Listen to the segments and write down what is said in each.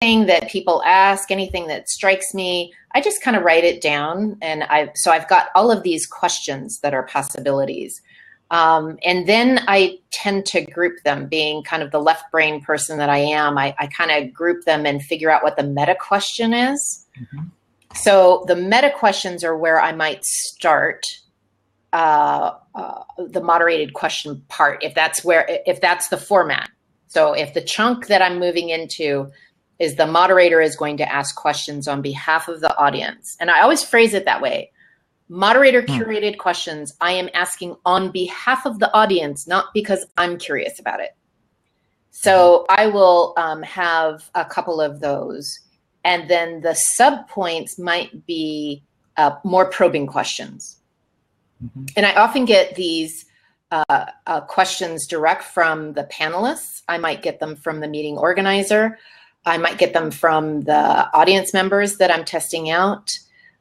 anything that people ask, anything that strikes me, I just kind of write it down. And so I've got all of these questions that are possibilities. And then I tend to group them, being kind of the left brain person that I am. I kind of group them and figure out what the meta question is. Mm-hmm. So the meta questions are where I might start the moderated question part, if that's the format. So if the chunk that I'm moving into is the moderator is going to ask questions on behalf of the audience. And I always phrase it that way. Moderator curated questions, I am asking on behalf of the audience, not because I'm curious about it. So I will have a couple of those. And then the sub points might be more probing questions. Mm-hmm. And I often get these questions direct from the panelists. I might get them from the meeting organizer. I might get them from the audience members that I'm testing out.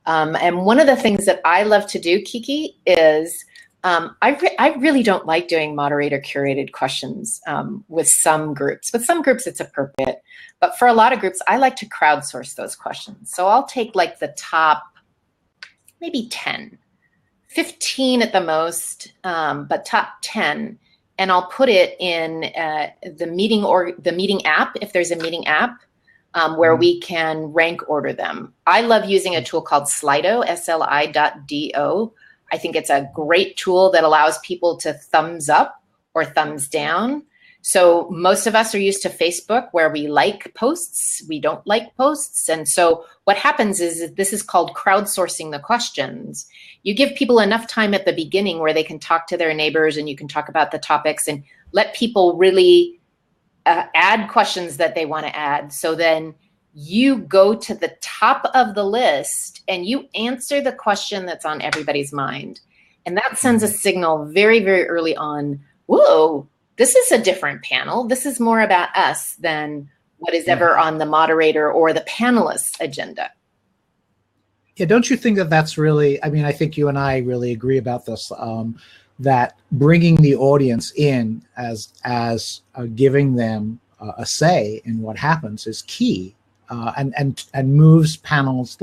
And one of the things that I love to do, Kiki, is I really don't like doing moderator curated questions with some groups. With some groups, it's appropriate. But for a lot of groups, I like to crowdsource those questions. So I'll take like the top, maybe 10, 15 at the most, but top 10. And I'll put it in the meeting app, if there's a meeting app. Where we can rank order them. I love using a tool called Slido, SLI.do. I think it's a great tool that allows people to thumbs up or thumbs down. So most of us are used to Facebook, where we like posts, we don't like posts. And so what happens is this is called crowdsourcing the questions. You give people enough time at the beginning where they can talk to their neighbors and you can talk about the topics and let people really add questions that they want to add. So then you go to the top of the list and you answer the question that's on everybody's mind. And that sends a signal very, very early on, whoa, this is a different panel. This is more about us than what is ever on the moderator or the panelists' agenda. Yeah, don't you think that that's really, I mean, I think you and I really agree about this, that bringing the audience in as giving them a say in what happens is key, and moves panels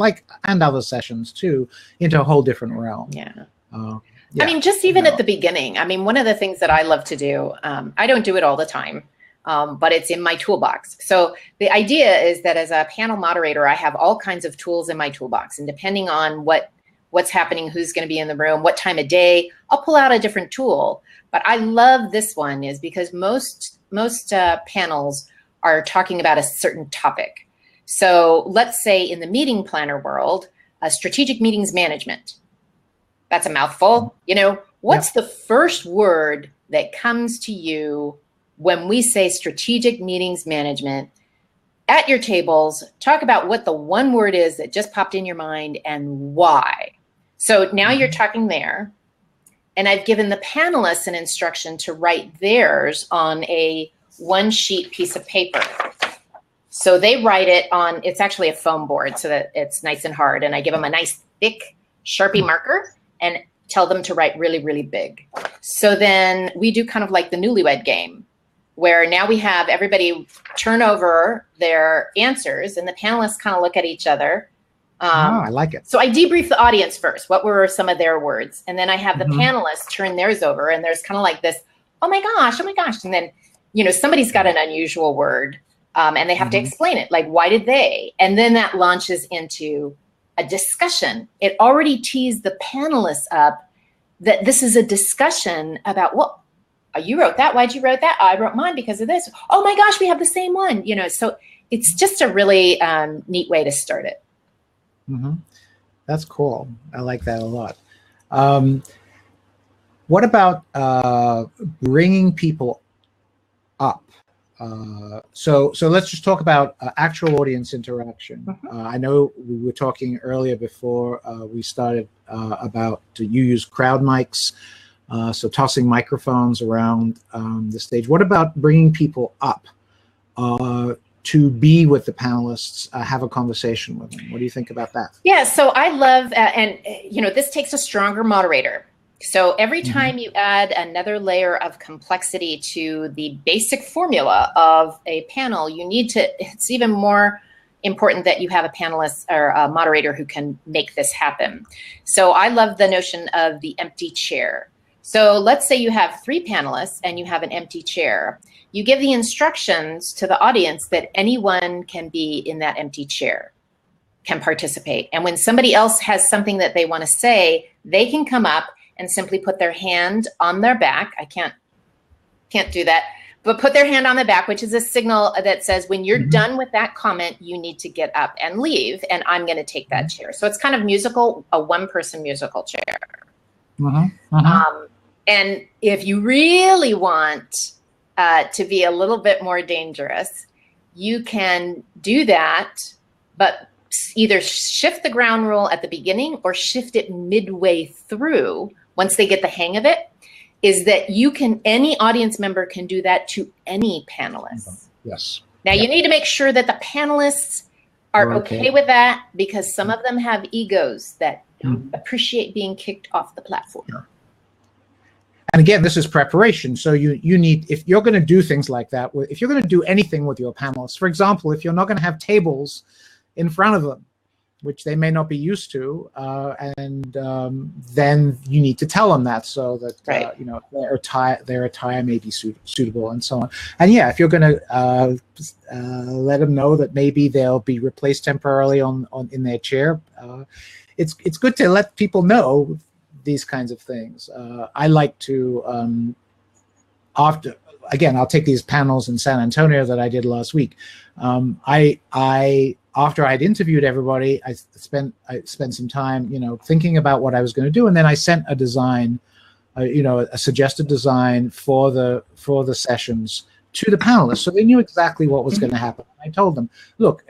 and other sessions too into a whole different realm. Yeah. I mean, just even at the beginning. I mean, one of the things that I love to do, I don't do it all the time, but it's in my toolbox. So the idea is that as a panel moderator, I have all kinds of tools in my toolbox, and depending on what's happening, who's going to be in the room, what time of day, I'll pull out a different tool. But I love this one is because most panels are talking about a certain topic. So let's say in the meeting planner world, strategic meetings management. That's a mouthful. You know, what's the first word that comes to you when we say strategic meetings management? At your tables, talk about what the one word is that just popped in your mind and why. So now you're talking there, and I've given the panelists an instruction to write theirs on a one-sheet piece of paper. So they write it on, it's actually a foam board so that it's nice and hard, and I give them a nice thick Sharpie marker and tell them to write really, really big. So then we do kind of like the newlywed game, where now we have everybody turn over their answers and the panelists kind of look at each other. I like it. So I debrief the audience first. What were some of their words? And then I have the panelists turn theirs over, and there's kind of like this, oh my gosh. And then, you know, somebody's got an unusual word, and they have to explain it. Like, why did they? And then that launches into a discussion. It already teased the panelists up that this is a discussion about, well, you wrote that. Why'd you write that? I wrote mine because of this. Oh my gosh, we have the same one. You know, so it's just a really neat way to start it. That's cool. I like that a lot. What about bringing people up? So let's just talk about actual audience interaction. I know we were talking earlier before we started about you use crowd mics, so tossing microphones around the stage. What about bringing people up to be with the panelists, have a conversation with them? What do you think about that? Yeah, so I love, and you know, this takes a stronger moderator. So every time you add another layer of complexity to the basic formula of a panel, you need to, it's even more important that you have a panelist or a moderator who can make this happen. So I love the notion of the empty chair. So let's say you have 3 panelists and you have an empty chair. You give the instructions to the audience that anyone can be in that empty chair, can participate. And when somebody else has something that they want to say, they can come up and simply put their hand on their back. I can't do that, but put their hand on the back, which is a signal that says when you're done with that comment, you need to get up and leave, and I'm going to take that chair. So it's kind of musical, a one-person musical chair. And if you really want to be a little bit more dangerous, you can do that, but either shift the ground rule at the beginning or shift it midway through once they get the hang of it, is that any audience member can do that to any panelist. Yes. Now you need to make sure that the panelists are okay with that, because some of them have egos that don't appreciate being kicked off the platform. Sure. And again, this is preparation. So you need, if you're going to do things like that, if you're going to do anything with your panelists, for example, if you're not going to have tables in front of them, which they may not be used to, then you need to tell them that, so that you know, their attire may be suitable and so on. And yeah, if you're going to let them know that maybe they'll be replaced temporarily in their chair, it's good to let people know these kinds of things. I like to again, I'll take these panels in San Antonio that I did last week. After I'd interviewed everybody, I spent some time, you know, thinking about what I was going to do, and then I sent a design, you know, a suggested design for the sessions to the panelists, so they knew exactly what was going to happen. I told them, look,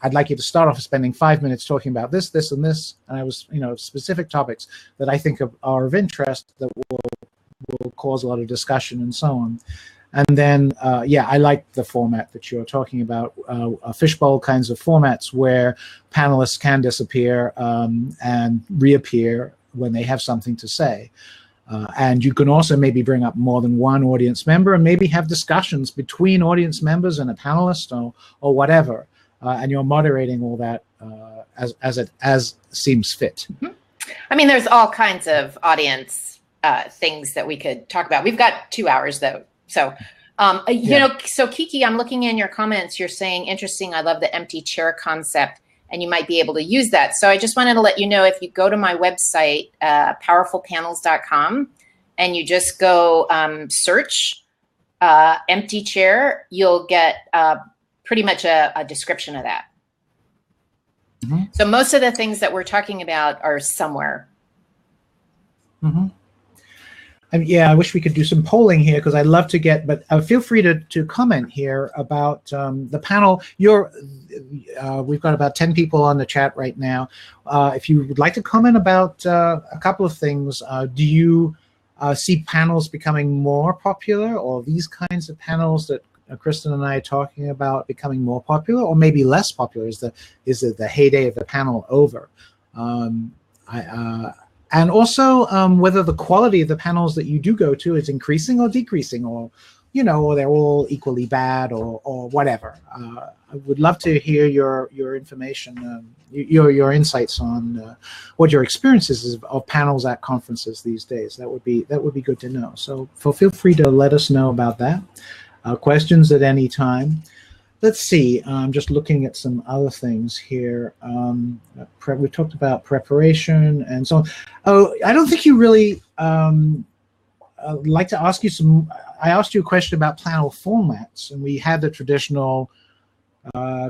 I'd like you to start off spending 5 minutes talking about this, this, and this, and I was, you know, specific topics that I think are of interest that will cause a lot of discussion and so on. And then, yeah, I like the format that you're talking about, fishbowl kinds of formats where panelists can disappear and reappear when they have something to say. And you can also maybe bring up more than one audience member and maybe have discussions between audience members and a panelist or whatever. And you're moderating all that as seems fit. I mean, there's all kinds of audience things that we could talk about. We've got 2 hours though. So, you know, so Kiki, I'm looking in your comments, you're saying, interesting, I love the empty chair concept, and you might be able to use that. So I just wanted to let you know, if you go to my website, powerfulpanels.com, and you just go search empty chair, you'll get pretty much a description of that. So most of the things that we're talking about are somewhere. And yeah, I wish we could do some polling here, because I'd love to get, but feel free to comment here about the panel. We've got about 10 people on the chat right now. If you would like to comment about a couple of things, do you see panels becoming more popular, or these kinds of panels that Kristin and I are talking about becoming more popular, or maybe less popular? Is the heyday of the panel over? And also whether the quality of the panels that you do go to is increasing or decreasing, or, you know, or they're all equally bad, or whatever. I would love to hear your information, your insights on what your experiences is of panels at conferences these days. That would be good to know. So feel free to let us know about that. Questions at any time. Let's see, I'm just looking at some other things here. We talked about preparation and so on. Oh, I don't think you really, I'd like to ask you I asked you a question about panel formats, and we had the traditional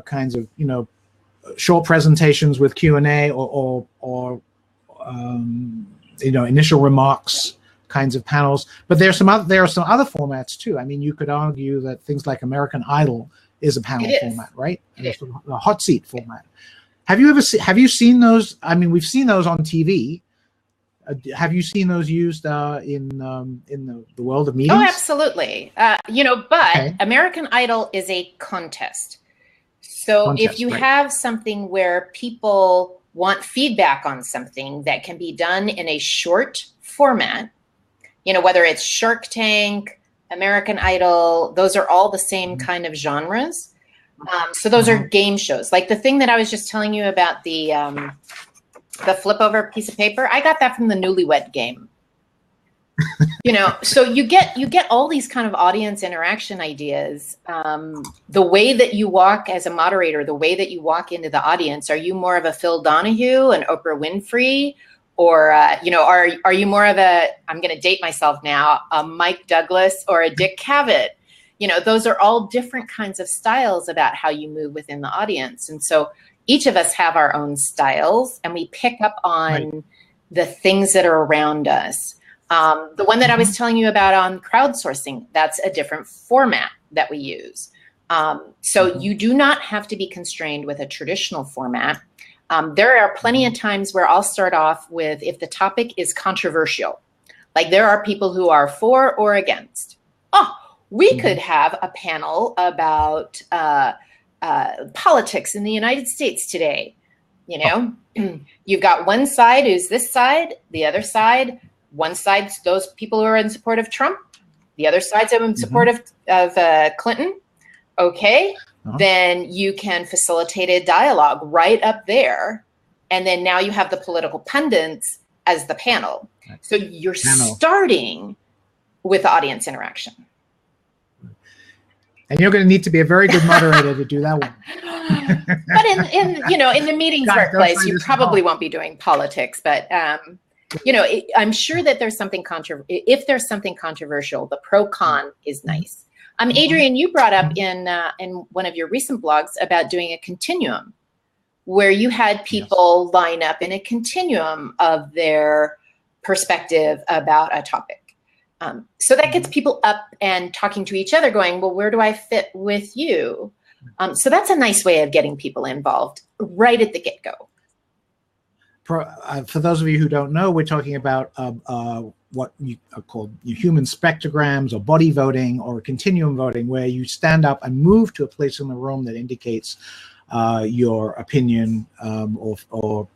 kinds of, you know, short presentations with Q&A or you know, initial remarks kinds of panels. But there are some other formats too. I mean, you could argue that things like American Idol is a panel format, right? A hot seat format. Have you seen those? I mean, we've seen those on TV. Have you seen those used in the world of meetings? Oh, absolutely. You know, but American Idol is a contest. So if you have something where people want feedback on something that can be done in a short format, you know, whether it's Shark Tank, American Idol, those are all the same kind of genres. So those are game shows. Like the thing that I was just telling you about, the flip over piece of paper, I got that from the Newlywed Game. You know, so you get all these kind of audience interaction ideas. The way that you walk as a moderator, the way that you walk into the audience, are you more of a Phil Donahue, an Oprah Winfrey, or you know, are you more of a, I'm going to date myself now, a Mike Douglas or a Dick Cavett? You know, those are all different kinds of styles about how you move within the audience. And so each of us have our own styles, and we pick up on the things that are around us. The one that I was telling you about on crowdsourcing, that's a different format that we use. So you do not have to be constrained with a traditional format. There are plenty of times where I'll start off with, if the topic is controversial, like there are people who are for or against. Oh, we could have a panel about politics in the United States today. You know, you've got one side who's this side, the other side. One side's those people who are in support of Trump. The other side's in support of Clinton. Okay, then you can facilitate a dialogue right up there. And then now you have the political pundits as the panel. So you're starting with audience interaction. And you're going to need to be a very good moderator to do that one. But in the meetings workplace, you probably won't be doing politics, but you know, I'm sure that there's something if there's something controversial, the pro con is nice. Adrian, you brought up in one of your recent blogs about doing a continuum, where you had people line up in a continuum of their perspective about a topic. So that gets people up and talking to each other, going, well, where do I fit with you? So that's a nice way of getting people involved right at the get-go. For those of you who don't know, we're talking about what you call human spectrograms, or body voting, or continuum voting, where you stand up and move to a place in the room that indicates your opinion or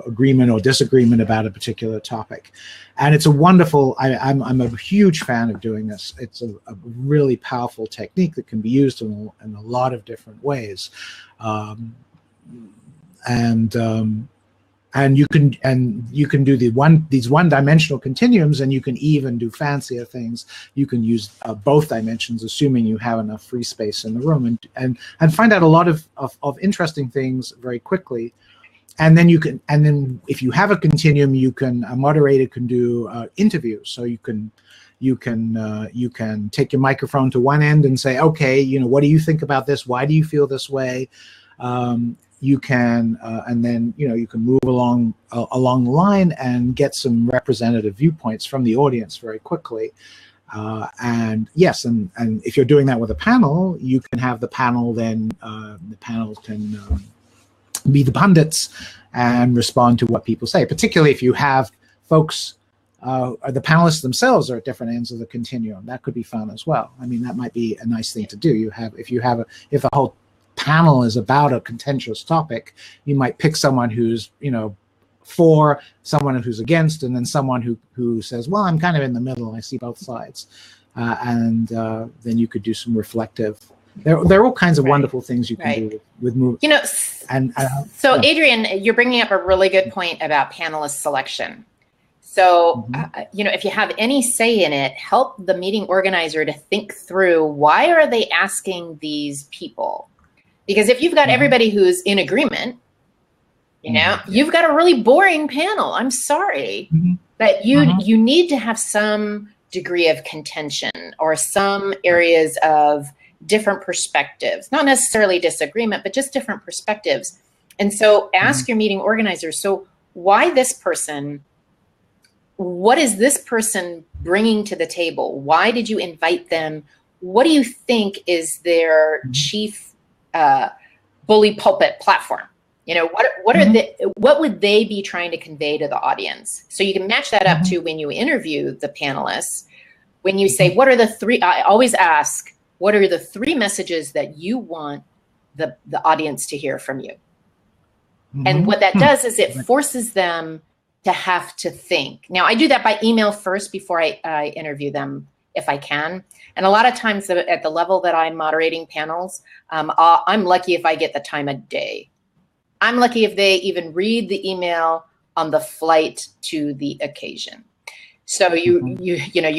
agreement or disagreement about a particular topic. And it's a wonderful, I'm a huge fan of doing this. It's a really powerful technique that can be used in a lot of different ways. And you can do these one-dimensional continuums, and you can even do fancier things. You can use both dimensions, assuming you have enough free space in the room, and find out a lot of interesting things very quickly. And then if you have a continuum, a moderator can do interviews. So you can take your microphone to one end and say, okay, you know, what do you think about this? Why do you feel this way? You can, and then, you know, you can move along the line and get some representative viewpoints from the audience very quickly. And yes, and if you're doing that with a panel, you can have the panel then, the panel can be the pundits and respond to what people say, particularly if you have folks, the panelists themselves are at different ends of the continuum. That could be fun as well. I mean, that might be a nice thing to do. If the whole panel is about a contentious topic, you might pick someone who's, you know, for, someone who's against, and then someone who says, well, I'm kind of in the middle, I see both sides. And then you could do some reflective. There are all kinds of wonderful things you can do with movement. You know, so Adrian, you're bringing up a really good point about panelist selection. So, you know, if you have any say in it, help the meeting organizer to think through, why are they asking these people? Because if you've got everybody who's in agreement, you know, you've got a really boring panel. I'm sorry, but you need to have some degree of contention or some areas of different perspectives, not necessarily disagreement, but just different perspectives. And so ask your meeting organizer, so why this person? What is this person bringing to the table? Why did you invite them? What do you think is their chief bully pulpit platform? You know, what would they be trying to convey to the audience? So you can match that up to when you interview the panelists. When you say, what are the three? I always ask, what are the three messages that you want the audience to hear from you? And what that does is it forces them to have to think. Now, I do that by email first before I interview them, if I can. And a lot of times at the level that I'm moderating panels, I'm lucky if I get the time of day. I'm lucky if they even read the email on the flight to the occasion. So you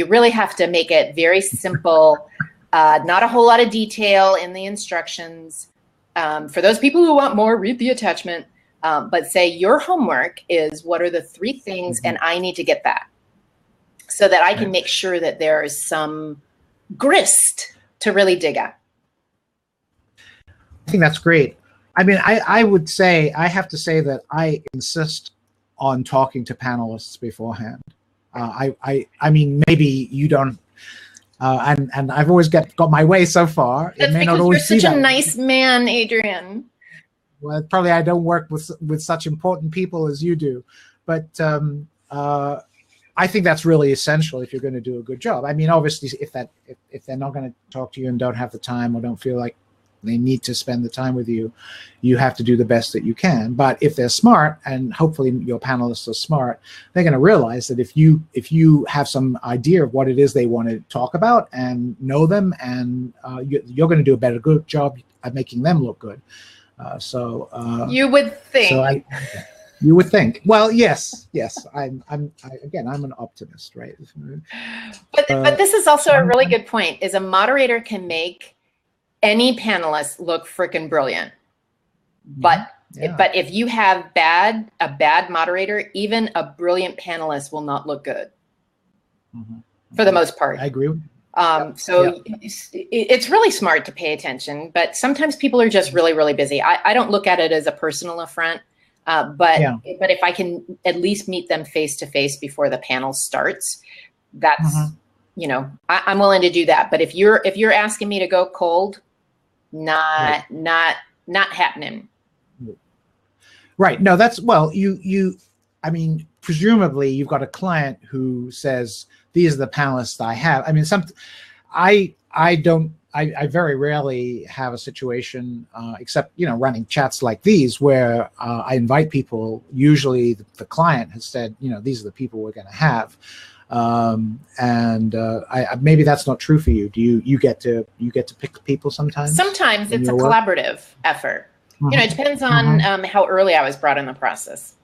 really have to make it very simple, not a whole lot of detail in the instructions. For those people who want more, read the attachment. But say your homework is what are the 3 things, and I need to get that, so that I can make sure that there is some grist to really dig at. I think that's great. I mean, I would say, I have to say that I insist on talking to panelists beforehand. I mean, maybe you don't, and I've always got my way so far. That's because you're such a nice man, Adrian. Well, probably I don't work with such important people as you do, but I think that's really essential if you're going to do a good job. I mean, obviously, if they're not going to talk to you and don't have the time or don't feel like they need to spend the time with you, you have to do the best that you can. But if they're smart, and hopefully your panelists are smart, they're going to realize that if you have some idea of what it is they want to talk about and know them, and you're going to do a good job at making them look good. You would think. You would think. Well, yes. I'm an optimist, right? But this is also a really good point. Is a moderator can make any panelist look freaking brilliant, but if you have a bad moderator, even a brilliant panelist will not look good. For the most part, I agree with you. It's really smart to pay attention, but sometimes people are just really, really busy. I don't look at it as a personal affront, but if I can at least meet them face to face before the panel starts, that's I'm willing to do that. But if you're asking me to go cold, not happening. Right. No, that's, well, I mean, presumably you've got a client who says, these are the panelists I have. I mean, I very rarely have a situation, except, running chats like these, where I invite people. Usually the client has said, these are the people we're going to have. Maybe that's not true for you. Do you get to pick people sometimes? Sometimes it's a collaborative effort. It depends on how early I was brought in the process.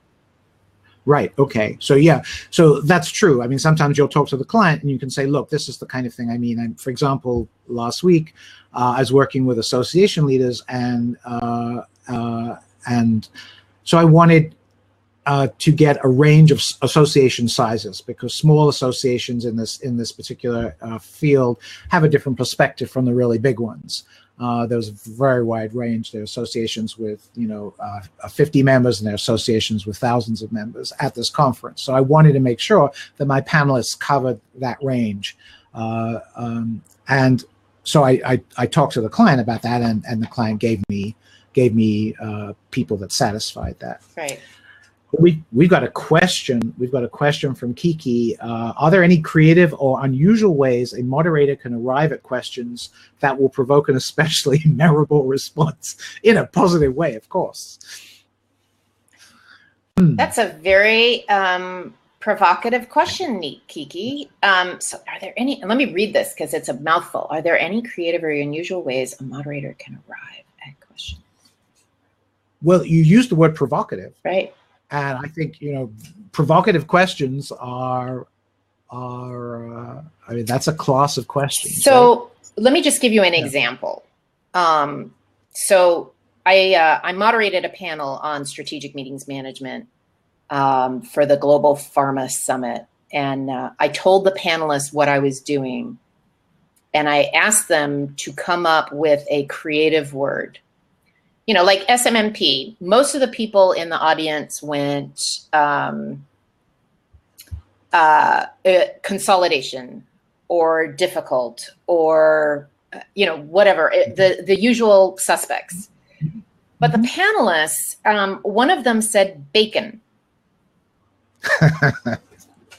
Right. Okay. So that's true. I mean, sometimes you'll talk to the client and you can say, look, this is the kind of thing I mean. For example, last week, I was working with association leaders, and so I wanted to get a range of association sizes, because small associations in this particular field have a different perspective from the really big ones. There's a very wide range. There are associations with 50 members, and there are associations with thousands of members at this conference. So I wanted to make sure that my panelists covered that range, and so I talked to the client about that, and the client gave me people that satisfied that. Right. We've got a question. We've got a question from Kiki. Are there any creative or unusual ways a moderator can arrive at questions that will provoke an especially memorable response in a positive way? Of course. That's a very provocative question, Kiki. So are there any? Let me read this because it's a mouthful. Are there any creative or unusual ways a moderator can arrive at questions? Well, you used the word provocative, right? And I think, provocative questions are I mean, that's a class of questions. So right? Let me just give you an example. So I moderated a panel on strategic meetings management for the Global Pharma Summit. And I told the panelists what I was doing. And I asked them to come up with a creative word. Like SMMP, most of the people in the audience went consolidation or difficult or, whatever, the usual suspects. But the panelists, one of them said bacon,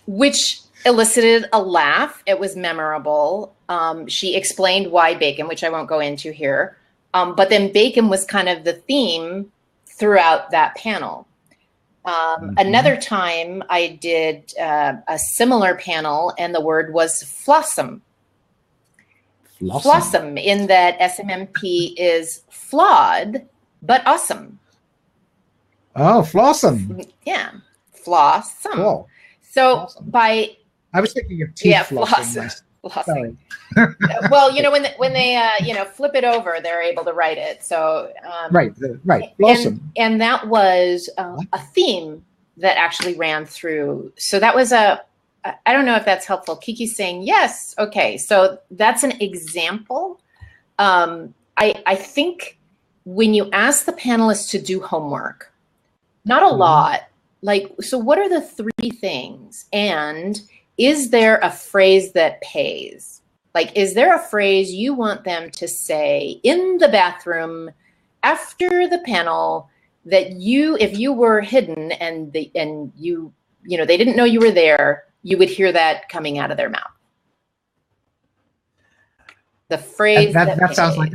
which elicited a laugh. It was memorable. She explained why bacon, which I won't go into here. But then bacon was kind of the theme throughout that panel. Another time I did a similar panel, and the word was flossom. Flossom, in that SMMP is flawed, but awesome. Oh, flossom. Yeah, flossom. Cool. So Awesome. I was thinking of teeth flossing. Flossing. Well, when they flip it over, they're able to write it. So right, flossom. And that was a theme that actually ran through. So that was I don't know if that's helpful. Kiki's saying yes. Okay, so that's an example. I think when you ask the panelists to do homework, not a lot. Like, so what are the 3 things? And is there a phrase that pays? Like, is there a phrase you want them to say in the bathroom after the panel that if you were hidden and they didn't know you were there, you would hear that coming out of their mouth? The phrase that sounds like.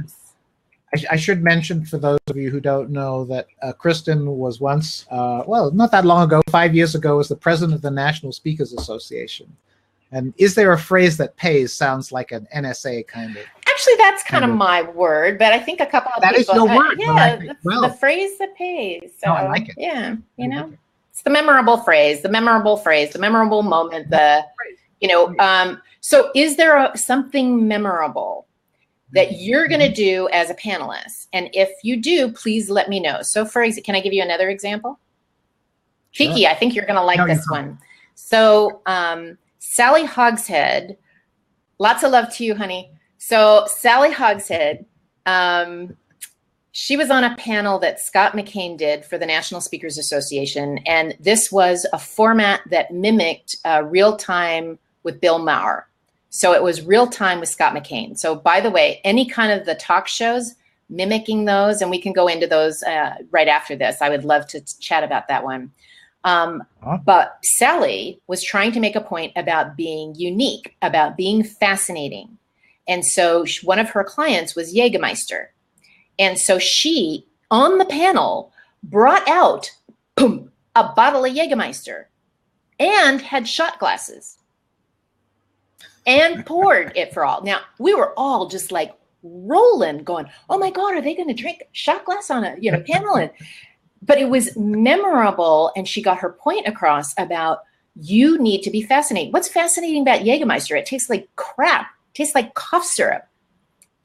I should mention, for those of you who don't know, that Kristin was once, not that long ago, 5 years ago, was the president of the National Speakers Association. And is there a phrase that pays sounds like an NSA kind of. Actually, that's kind of my word, but I think a couple of people. That is your word. Yeah, the phrase that pays. So, I like it. Yeah, it's the memorable phrase, the memorable moment, so is there something memorable that you're going to do as a panelist? And if you do, please let me know. So can I give you another example? Sure. Kiki, I think you're going to like this one. So Sally Hogshead, lots of love to you, honey. So Sally Hogshead, she was on a panel that Scott McCain did for the National Speakers Association. And this was a format that mimicked Real Time with Bill Maher. So it was Real Time with Scott McCain. So by the way, any kind of the talk shows, mimicking those, and we can go into those right after this. I would love to chat about that one. But Sally was trying to make a point about being unique, about being fascinating. And so one of her clients was Jägermeister. And so she, on the panel, brought out a bottle of Jägermeister and had shot glasses. And poured it for all. Now, we were all just like rolling, going, oh my God, are they going to drink shot glass on a panel? But it was memorable, and she got her point across about you need to be fascinating. What's fascinating about Jägermeister? It tastes like crap. It tastes like cough syrup.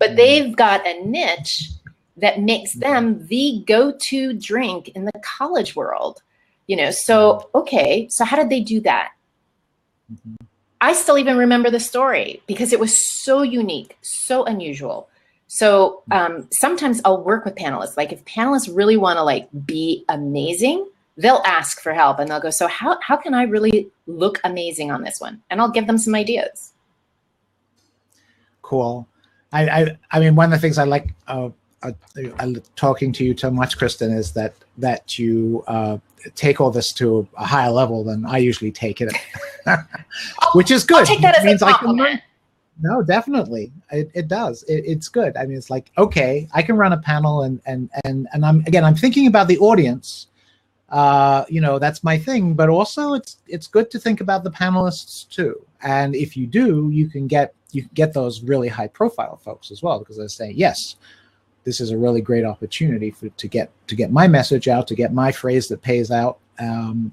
But they've got a niche that makes them the go-to drink in the college world. So, okay, so how did they do that? I still even remember the story because it was so unique, so unusual. So sometimes I'll work with panelists. Like if panelists really want to be amazing, they'll ask for help and they'll go, so how can I really look amazing on this one? And I'll give them some ideas. Cool. I mean, one of the things I like talking to you so much, Kristin, is that you take all this to a higher level than I usually take it, which is good. I'll take that as a compliment. No, definitely, it does. It's good. I mean, it's like, okay, I can run a panel, and I'm thinking about the audience. That's my thing. But also, it's good to think about the panelists too. And if you do, you can get those really high profile folks as well, because they say, yes, this is a really great opportunity to get my message out, to get my phrase that pays out, and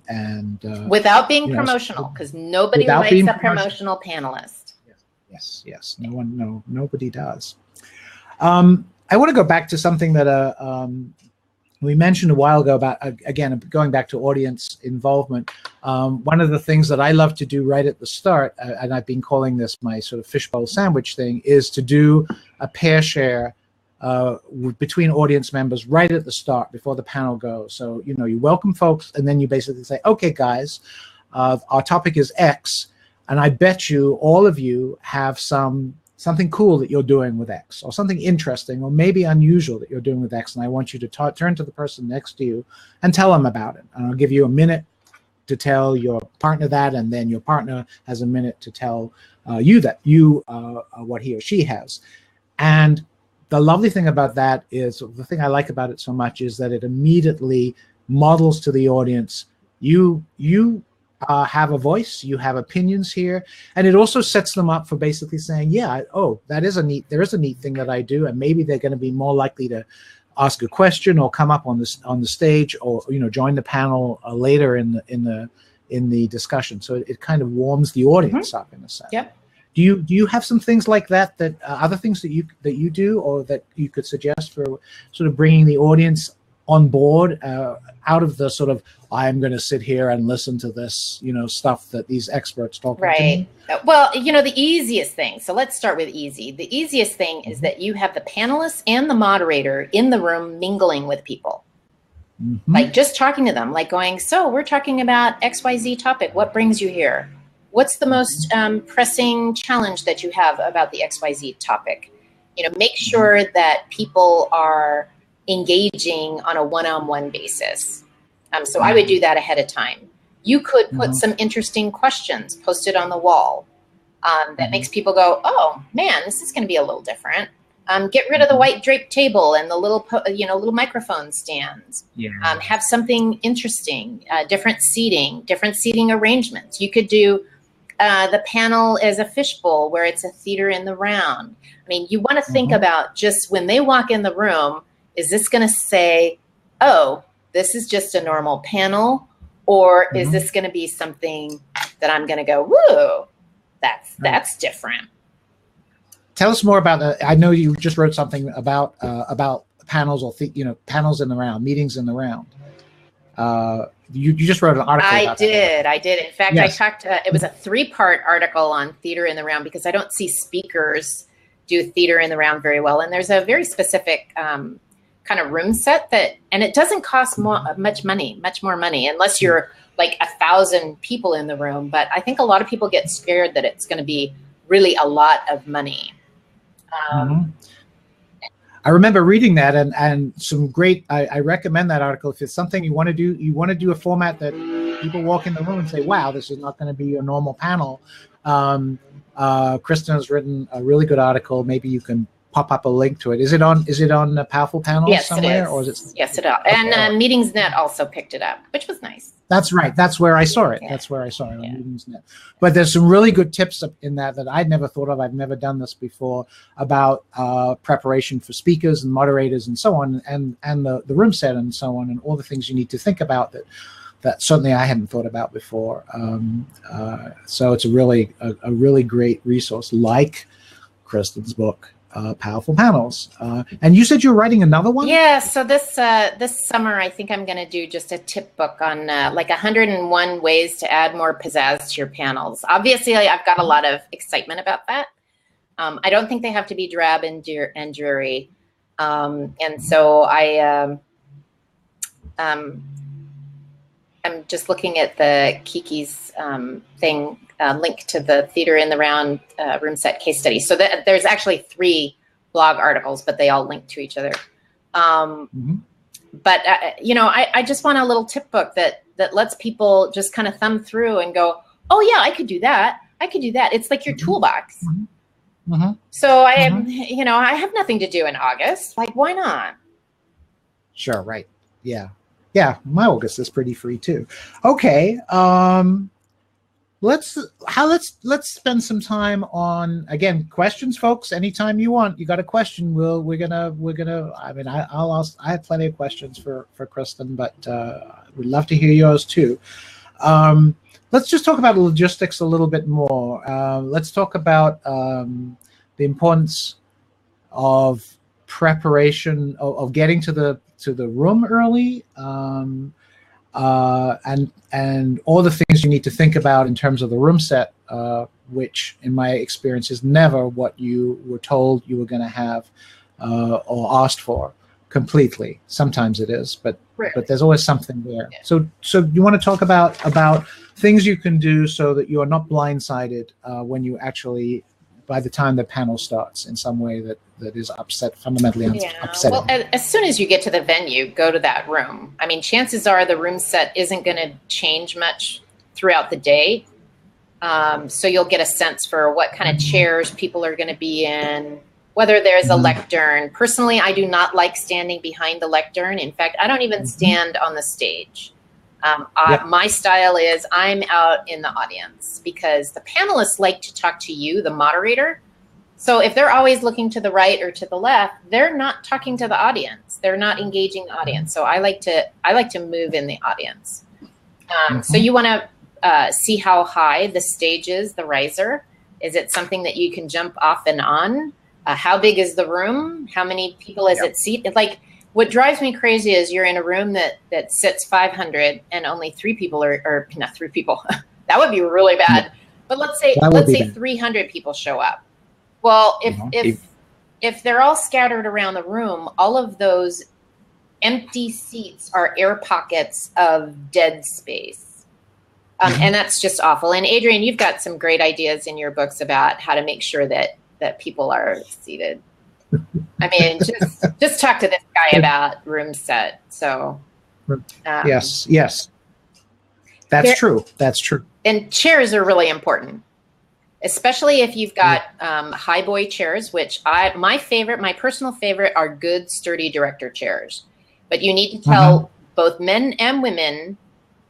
without being promotional, because nobody likes a promotional panelist. Yes. Nobody does. I want to go back to something that we mentioned a while ago about, again, going back to audience involvement. One of the things that I love to do right at the start, and I've been calling this my sort of fishbowl sandwich thing, is to do a pair share between audience members right at the start before the panel goes. So, you welcome folks, and then you basically say, okay, guys, our topic is X, and I bet you all of you have something cool that you're doing with X, or something interesting or maybe unusual that you're doing with X, and I want you to turn to the person next to you and tell them about it. And I'll give you a minute to tell your partner that, and then your partner has a minute to tell you what he or she has. And the lovely thing about that is, the thing I like about it so much is that it immediately models to the audience, you have a voice, you have opinions here, and it also sets them up for basically saying, yeah, oh, there is a neat thing that I do, and maybe they're going to be more likely to ask a question or come up on the stage, or join the panel later in the discussion. So it kind of warms the audience up in a sense. Yep. Do you have some things like that other things that you do, or that you could suggest for sort of bringing the audience on board, out of the sort of, I'm going to sit here and listen to this, stuff that these experts talk about? Right. Well, the easiest thing. So let's start with easy. The easiest thing is that you have the panelists and the moderator in the room mingling with people. Like just talking to them, like going, so we're talking about XYZ topic. What brings you here? What's the most pressing challenge that you have about the XYZ topic? Make sure that people are engaging on a one-on-one basis. So I would do that ahead of time. You could put some interesting questions posted on the wall that makes people go, oh man, this is going to be a little different. Get rid of the white draped table and the little microphone stands. Yeah. Have something interesting, different seating arrangements. You could do the panel as a fishbowl where it's a theater in the round. I mean, you want to think about just when they walk in the room, is this going to say, oh, this is just a normal panel, or is this going to be something that I'm going to go, woo, that's different. Tell us more about I know you just wrote something about panels, or panels in the round, meetings in the round. You just wrote an article about that. I did. In fact, yes. I talked, it was a 3-part article on theater in the round, because I don't see speakers do theater in the round very well. And there's a very specific kind of room set and it doesn't cost much more money, unless you're like 1,000 people in the room. But I think a lot of people get scared that it's going to be really a lot of money. I remember reading that, and some great, I recommend that article. If it's something you want to do a format that people walk in the room and say, wow, this is not going to be a normal panel. Kristin has written a really good article. Maybe you can pop up a link to it. Is it on Powerful Panels somewhere? Yes, it is. Yes, it is. And Meetingsnet also picked it up, which was nice. That's right. That's where I saw it. Yeah. That's where I saw it on Meetingsnet. But there's some really good tips in that I'd never thought of. I've never done this before, about preparation for speakers and moderators and so on, and the room set and so on, and all the things you need to think about that certainly I hadn't thought about before. So it's a really great resource, like Kristin's book, Powerful Panels. And you said you're writing another one? Yeah, so this summer I think I'm going to do just a tip book on like 101 ways to add more pizzazz to your panels. Obviously, I've got a lot of excitement about that. I don't think they have to be drab and dreary. And so I'm just looking at the Kiki's thing, link to the Theater in the Round room set case study. So there's actually 3 blog articles, but they all link to each other. But I just want a little tip book that lets people just kind of thumb through and go, oh yeah, I could do that. I could do that. It's like your toolbox. So I have nothing to do in August. Like, why not? Sure. Right. Yeah. Yeah. My August is pretty free too. Okay. Let's spend some time on, again, questions, folks. Anytime you want, you got a question, we're gonna. I mean, I'll ask. I have plenty of questions for Kristin, but we'd love to hear yours too. Let's just talk about logistics a little bit more. Let's talk about the importance of preparation, of getting to the room early. And all the things you need to think about in terms of the room set, which in my experience is never what you were told you were going to have or asked for completely. Sometimes it is, but there's always something there. Yeah. So you want to talk about things you can do so that you are not blindsided when you actually, by the time the panel starts, in some way that is fundamentally upsetting. Well, as soon as you get to the venue, go to that room. I mean, chances are the room set isn't going to change much throughout the day. So you'll get a sense for what kind of chairs people are going to be in, whether there's a lectern. Personally, I do not like standing behind the lectern. In fact, I don't even stand on the stage. My style is I'm out in the audience because the panelists like to talk to you, the moderator. So if they're always looking to the right or to the left, they're not talking to the audience. They're not engaging the audience. So I like to move in the audience. So you want to see how high the stage is, the riser. Is it something that you can jump off and on? How big is the room? How many people is it seat? It's like, what drives me crazy is you're in a room that sits 500 and only 3 people or not 3 people. That would be really bad. But let's say 300 people show up. Well, if they're all scattered around the room, all of those empty seats are air pockets of dead space. And that's just awful. And Adrian, you've got some great ideas in your books about how to make sure that people are seated. I mean, just talk to this guy about room set. So yes, that's true. That's true. And chairs are really important, especially if you've got high boy chairs, which my personal favorite are good, sturdy director chairs. But you need to tell both men and women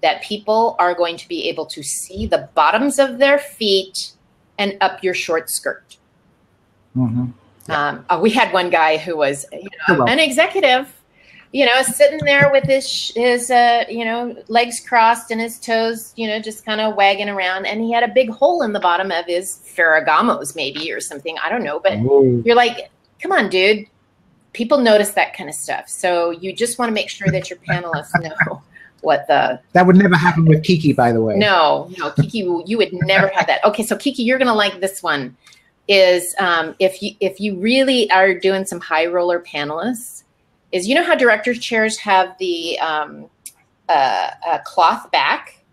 that people are going to be able to see the bottoms of their feet and up your short skirt. We had one guy who was an executive, sitting there with his legs crossed and his toes, just kind of wagging around. And he had a big hole in the bottom of his Ferragamos maybe or something. I don't know. But you're like, come on, dude. People notice that kind of stuff. So you just want to make sure that your panelists know what that would never happen with Kiki, by the way. No, Kiki, you would never have that. Okay, so Kiki, you're going to like this one. Is if you really are doing some high roller panelists, is how director's chairs have the cloth back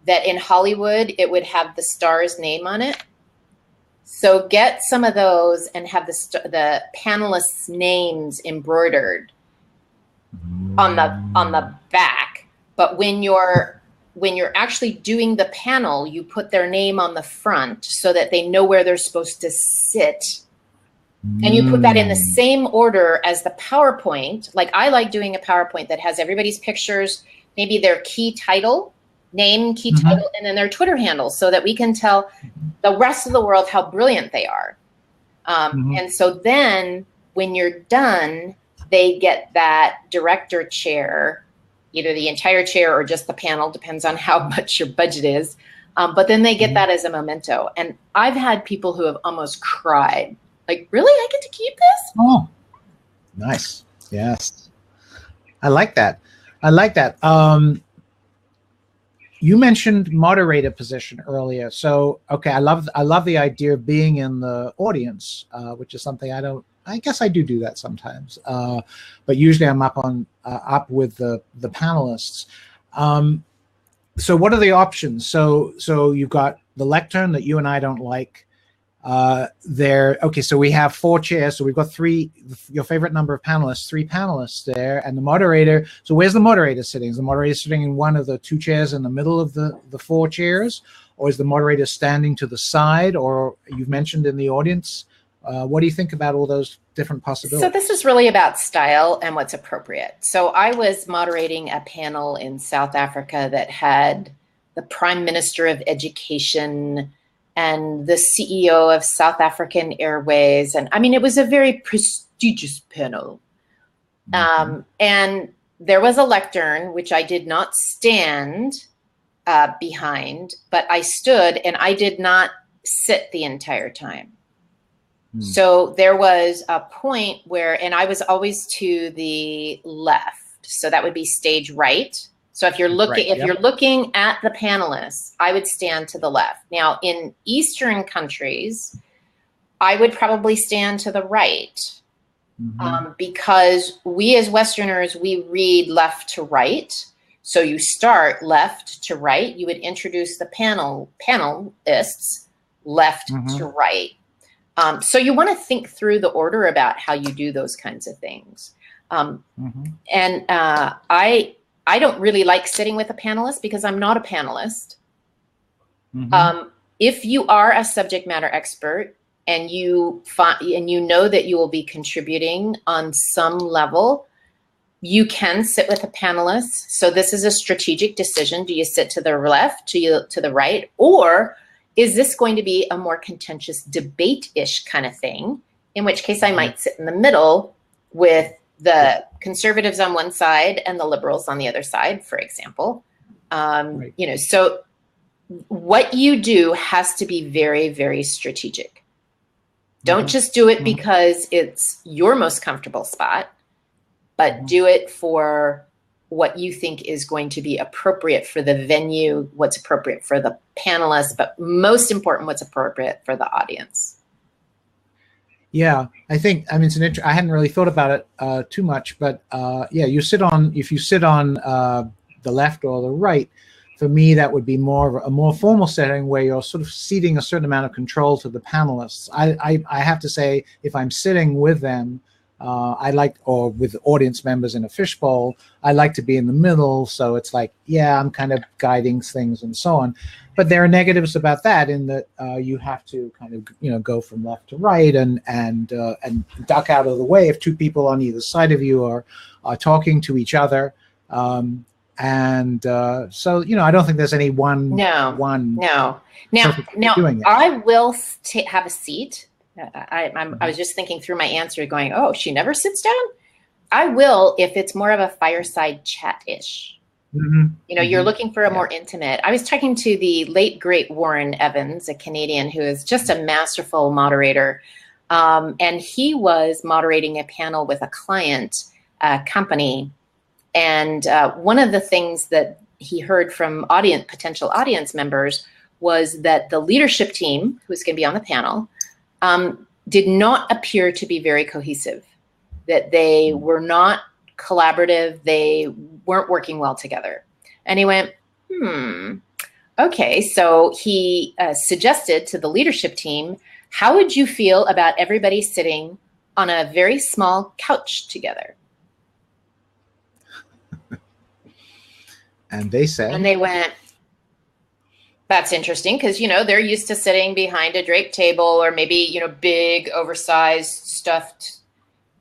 that in Hollywood it would have the star's name on it. So get some of those and have the panelists' names embroidered on the back. But when you're actually doing the panel, you put their name on the front so that they know where they're supposed to sit. And you put that in the same order as the PowerPoint. Like I like doing a PowerPoint that has everybody's pictures, maybe their key title, name, key title, and then their Twitter handle so that we can tell the rest of the world how brilliant they are. And so then when you're done, they get that director chair, either the entire chair or just the panel, depends on how much your budget is. But then they get that as a memento. And I've had people who have almost cried. Like, really? I get to keep this? Oh, nice. Yes. I like that. You mentioned moderator position earlier. So, okay, I love the idea of being in the audience, which is something I guess I do that sometimes, but usually I'm up with the panelists. So what are the options? So you've got the lectern that you and I don't like. Okay, so we have 4 chairs. So we've got 3, your favorite number of panelists, 3 panelists there, and the moderator. So where's the moderator sitting? Is the moderator sitting in one of the 2 chairs in the middle of the 4 chairs, or is the moderator standing to the side? Or you've mentioned in the audience. What do you think about all those different possibilities? So this is really about style and what's appropriate. So I was moderating a panel in South Africa that had the Prime Minister of Education and the CEO of South African Airways. And I mean, it was a very prestigious panel. And there was a lectern, which I did not stand behind, but I stood and I did not sit the entire time. So there was a point where, and I was always to the left. So that would be stage right. So if you're looking, you're looking at the panelists, I would stand to the left. Now in Eastern countries, I would probably stand to the right because we as Westerners, we read left to right. So you start left to right. You would introduce the panelists left to right. So you want to think through the order about how you do those kinds of things. And I don't really like sitting with a panelist because I'm not a panelist. If you are a subject matter expert, and you know that you will be contributing on some level, you can sit with a panelist. So this is a strategic decision. Do you sit to the left, to the right, or is this going to be a more contentious debate-ish kind of thing? In which case I might sit in the middle with the conservatives on one side and the liberals on the other side, for example. You know, so what you do has to be very, very strategic. Don't just do it because it's your most comfortable spot, but do it for what you think is going to be appropriate for the venue, what's appropriate for the panelists, but most important, what's appropriate for the audience. Yeah, I think, I mean, I hadn't really thought about it too much, but yeah, if you sit on the left or the right, for me, that would be more of a more formal setting where you're sort of ceding a certain amount of control to the panelists. I have to say, if I'm sitting with them, or with audience members in a fishbowl, I like to be in the middle. So it's like, yeah, I'm kind of guiding things and so on. But there are negatives about that in that you have to kind of, you know, go from left to right and duck out of the way if two people on either side of you are talking to each other. So, you know, I don't think there's any one. No. Now, doing it. I will have a seat. I was just thinking through my answer going, oh, she never sits down? I will if it's more of a fireside chat-ish. You know, you're looking for a more intimate. I was talking to the late, great Warren Evans, a Canadian who is just a masterful moderator. And he was moderating a panel with a client company. And one of the things that he heard from potential audience members was that the leadership team, who's going to be on the panel, did not appear to be very cohesive, that they were not collaborative, they weren't working well together. And he went, okay. So he suggested to the leadership team, how would you feel about everybody sitting on a very small couch together? And they said? And they went, that's interesting, because, you know, they're used to sitting behind a draped table or maybe, you know, big, oversized, stuffed.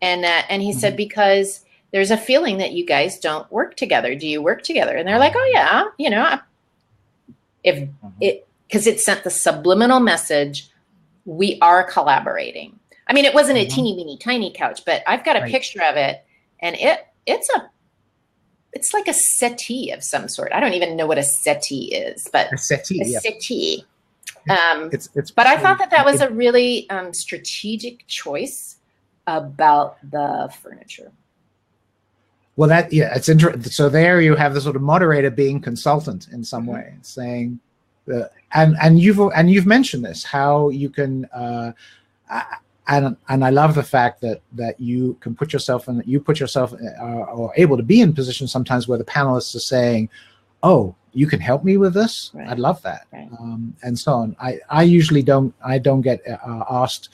And he said, because there's a feeling that you guys don't work together. Do you work together? And they're like, oh, yeah, you know, because it sent the subliminal message, we are collaborating. I mean, it wasn't a teeny weeny tiny couch, but I've got a picture of it, and it's like a settee of some sort. I don't even know what a settee is, but a settee. Settee. But I thought that was a really strategic choice about the furniture. Well, it's interesting. So there you have the sort of moderator being consultant in some way, saying, and you've mentioned this, how you can. And I love the fact that you can put yourself in, or able to be in positions sometimes where the panelists are saying, oh, you can help me with this? Right. I'd love that. Right. And so on. I usually don't get asked,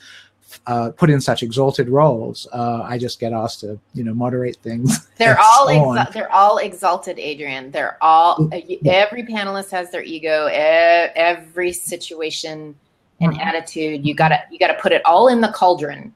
put in such exalted roles. I just get asked to, you know, moderate things. They're all exalted, Adrian. They're all, every panelist has their ego, every situation and attitude, you gotta put it all in the cauldron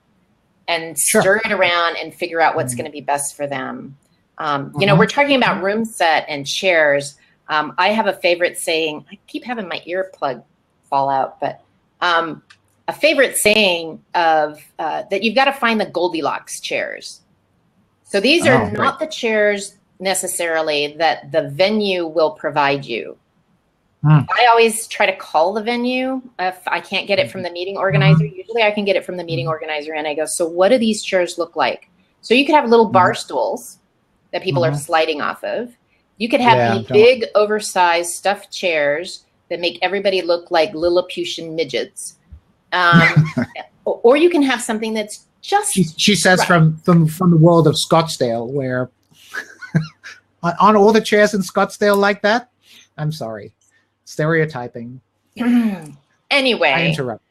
and stir it around and figure out what's going to be best for them. You know, we're talking about room set and chairs. I have a favorite saying. I keep having my earplug fall out, but a favorite saying of that you've got to find the Goldilocks chairs. So these are not the chairs necessarily that the venue will provide you. I always try to call the venue if I can't get it from the meeting organizer. Usually I can get it from the meeting organizer, and I go, so what do these chairs look like? So you could have little bar stools that people are sliding off of. You could have these big, oversized stuffed chairs that make everybody look like Lilliputian midgets. Or you can have something that's just she says from the world of Scottsdale, where on all the chairs in Scottsdale like that. I'm sorry. Stereotyping. Anyway, I interrupt.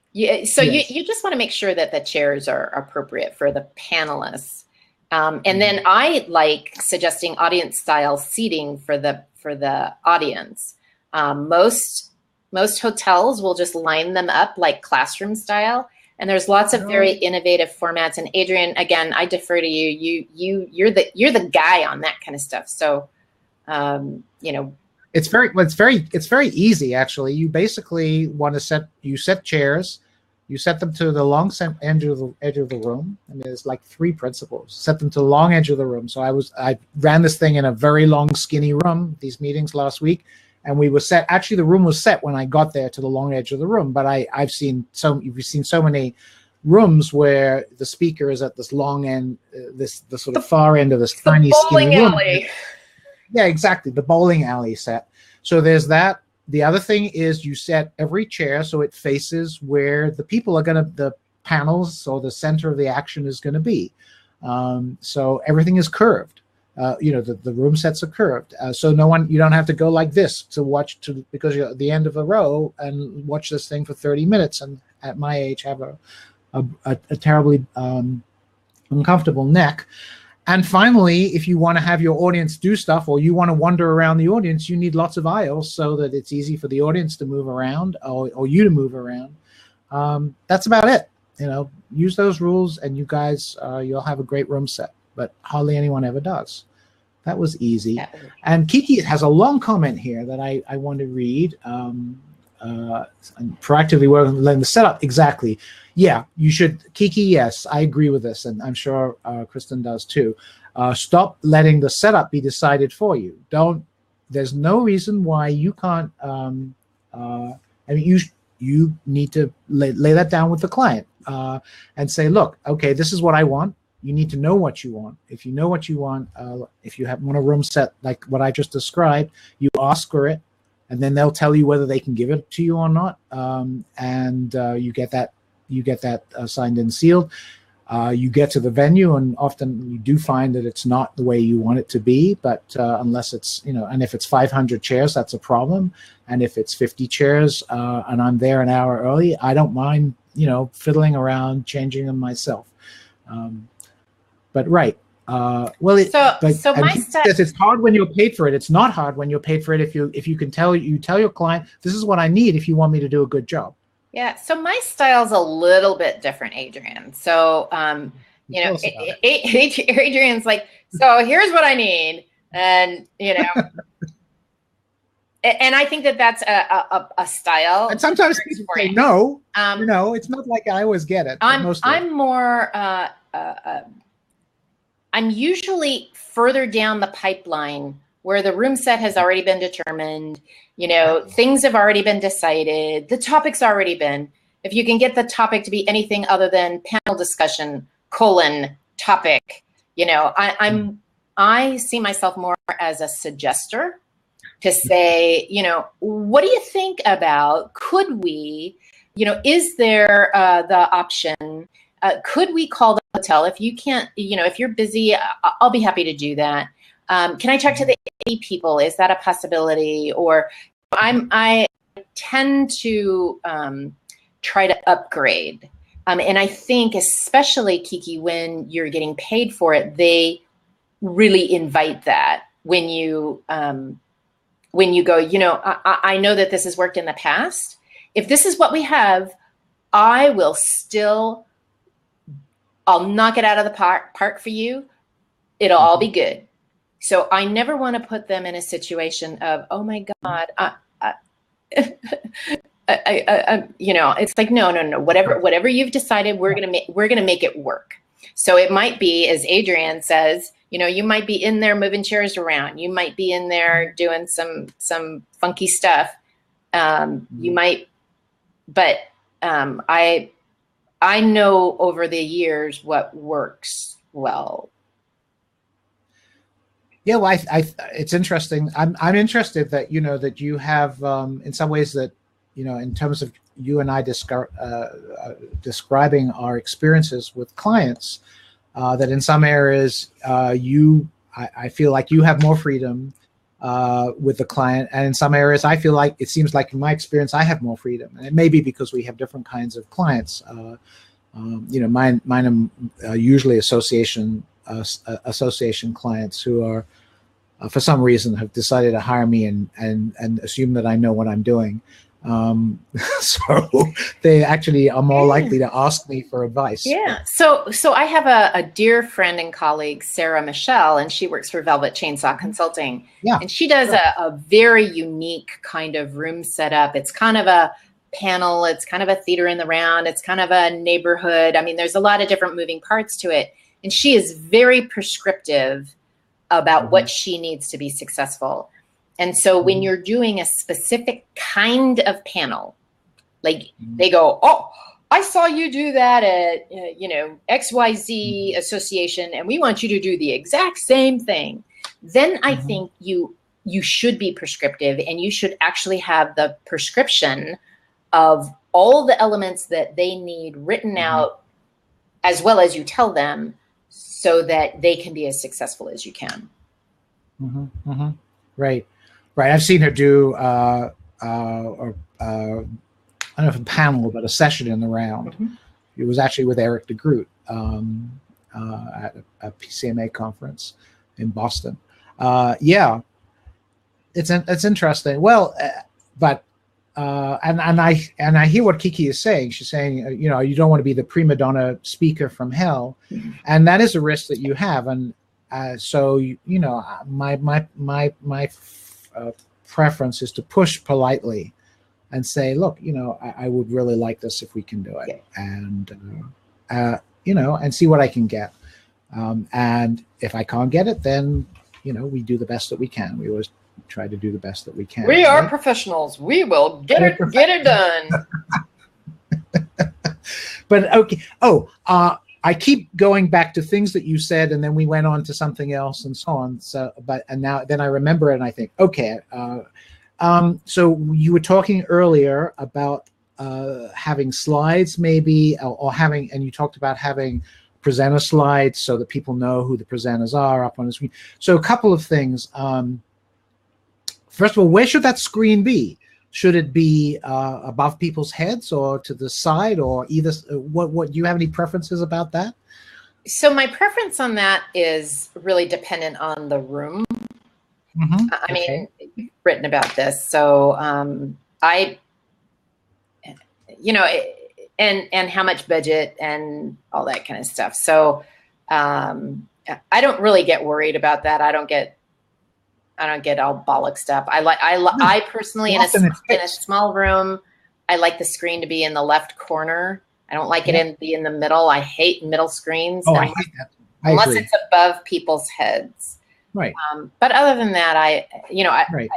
So you just want to make sure that the chairs are appropriate for the panelists. And then I like suggesting audience style seating for the audience. Most hotels will just line them up like classroom style. And there's lots of very innovative formats. And Adrian, again, I defer to you. You're the guy on that kind of stuff. So, you know, it's very easy actually. You basically want to set chairs, you set them to the long edge of the room. I mean, there's like 3 principles. Set them to the long edge of the room. So I ran this thing in a very long, skinny room. These meetings last week. And we were set. Actually, the room was set when I got there to the long edge of the room. But you've seen so many rooms where the speaker is at this long end, the sort of far end of this tiny skinny room. Alley. Yeah, exactly. The bowling alley set. So there's that. The other thing is you set every chair so it faces where the people are the panels or the center of the action is going to be. So everything is curved. You know, the room sets are curved, so you don't have to go like this because you're at the end of a row and watch this thing for 30 minutes and at my age have a terribly uncomfortable neck. And finally, if you want to have your audience do stuff or you want to wander around the audience, you need lots of aisles so that it's easy for the audience to move around or you to move around. That's about it. You know, use those rules and you guys, you'll have a great room set. But hardly anyone ever does. That was easy. Yeah. And Kiki has a long comment here that I want to read. Proactively working on the setup. Exactly. Yeah, you should. Kiki, yes, I agree with this. And I'm sure Kristin does too. Stop letting the setup be decided for you. There's no reason why you can't. I mean, you need to lay that down with the client and say, look, okay, this is what I want. You need to know what you want. If you know what you want, if you want a room set like what I just described, you ask for it, and then they'll tell you whether they can give it to you or not. And you get that signed and sealed. You get to the venue, and often you do find that it's not the way you want it to be. But unless it's, you know, and if it's 500 chairs, that's a problem. And if it's 50 chairs and I'm there an hour early, I don't mind, you know, fiddling around, changing them myself. But right. Well, so my says it's hard when you're paid for it. It's not hard when you're paid for it if you can tell your client, this is what I need if you want me to do a good job. Yeah. So my style's a little bit different, Adrian. So you know, Adrian's like, so here's what I need, and you know, and I think that that's a style. And sometimes people say no. You know, it's not like I always get it. I'm more. I'm usually further down the pipeline where the room set has already been determined, you know, things have already been decided, the topic's already been. If you can get the topic to be anything other than panel discussion, topic, you know, I see myself more as a suggester to say, you know, what do you think about, could we, you know, is there the option, could we call the hotel? If you can't, you know, if you're busy, I'll be happy to do that. Can I talk to the AD people? Is that a possibility? Or I tend to try to upgrade. And I think especially, Kiki, when you're getting paid for it, they really invite that when you go, you know, I know that this has worked in the past. If this is what we have, I will still, I'll knock it out of the park for you. It'll all be good. So I never want to put them in a situation of, oh my God, you know, it's like, no, whatever you've decided, we're gonna make it work. So it might be, as Adrian says, you know, you might be in there moving chairs around. You might be in there doing some funky stuff. You might, but I know over the years what works well. Yeah, well, it's interesting. I'm interested that, you know, that you have in some ways that, you know, in terms of you and I describing our experiences with clients, that in some areas I feel like you have more freedom with the client, and in some areas I feel like, it seems like in my experience I have more freedom, and it may be because we have different kinds of clients. You know, mine are usually association clients who are for some reason have decided to hire me and assume that I know what I'm doing. So they actually are more likely to ask me for advice. Yeah. So I have a dear friend and colleague, Sarah Michelle, and she works for Velvet Chainsaw Consulting. Yeah. And she does a very unique kind of room setup. It's kind of a panel. It's kind of a theater in the round. It's kind of a neighborhood. I mean, there's a lot of different moving parts to it. And she is very prescriptive about what she needs to be successful. And so when you're doing a specific kind of panel, like they go, oh, I saw you do that at, XYZ association, and we want you to do the exact same thing. Then I think you should be prescriptive, and you should actually have the prescription of all the elements that they need written out, as well as you tell them, so that they can be as successful as you can. Right. I've seen her do, I don't know if a panel, but a session in the round. It was actually with Eric DeGroot at a PCMA conference in Boston. Yeah, it's interesting. Well, but and I hear what Kiki is saying. She's saying, you don't want to be the prima donna speaker from hell, and that is a risk that you have. And so my preference is to push politely and say, look, I would really like this if we can do it, and and see what I can get. And if I can't get it, then we do the best that we can. We always try to do the best that we can. We are professionals. We will get it done. But okay. I keep going back to things that you said, and then we went on to something else and so on. So, then I remember it, and I think, okay. So you were talking earlier about having slides, maybe, or having, and you talked about having presenter slides so that people know who the presenters are up on the screen. So a couple of things. First of all, where should that screen be? Should it be above people's heads or to the side or either? What do you have any preferences about that? So my preference on that is really dependent on the room. I mean, you've written about this. So and how much budget and all that kind of stuff. So I don't really get worried about that. I don't get all bollocksed up. I personally, in a small room, I like the screen to be in the left corner. I don't like it to be in the middle. I hate middle screens. I hate that. Unless it's above people's heads. Right. But other than that,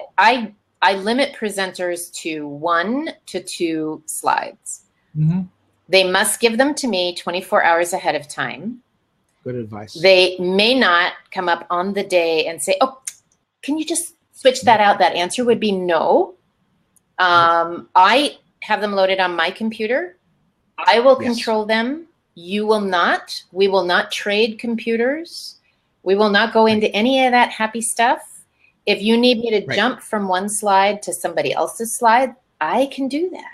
I limit presenters to 1 to 2 slides. They must give them to me 24 hours ahead of time. Good advice. They may not come up on the day and say, oh, can you just switch that out? That answer would be no. I have them loaded on my computer. I will control them. You will not. We will not trade computers. We will not go into any of that happy stuff. If you need me to jump from one slide to somebody else's slide, I can do that.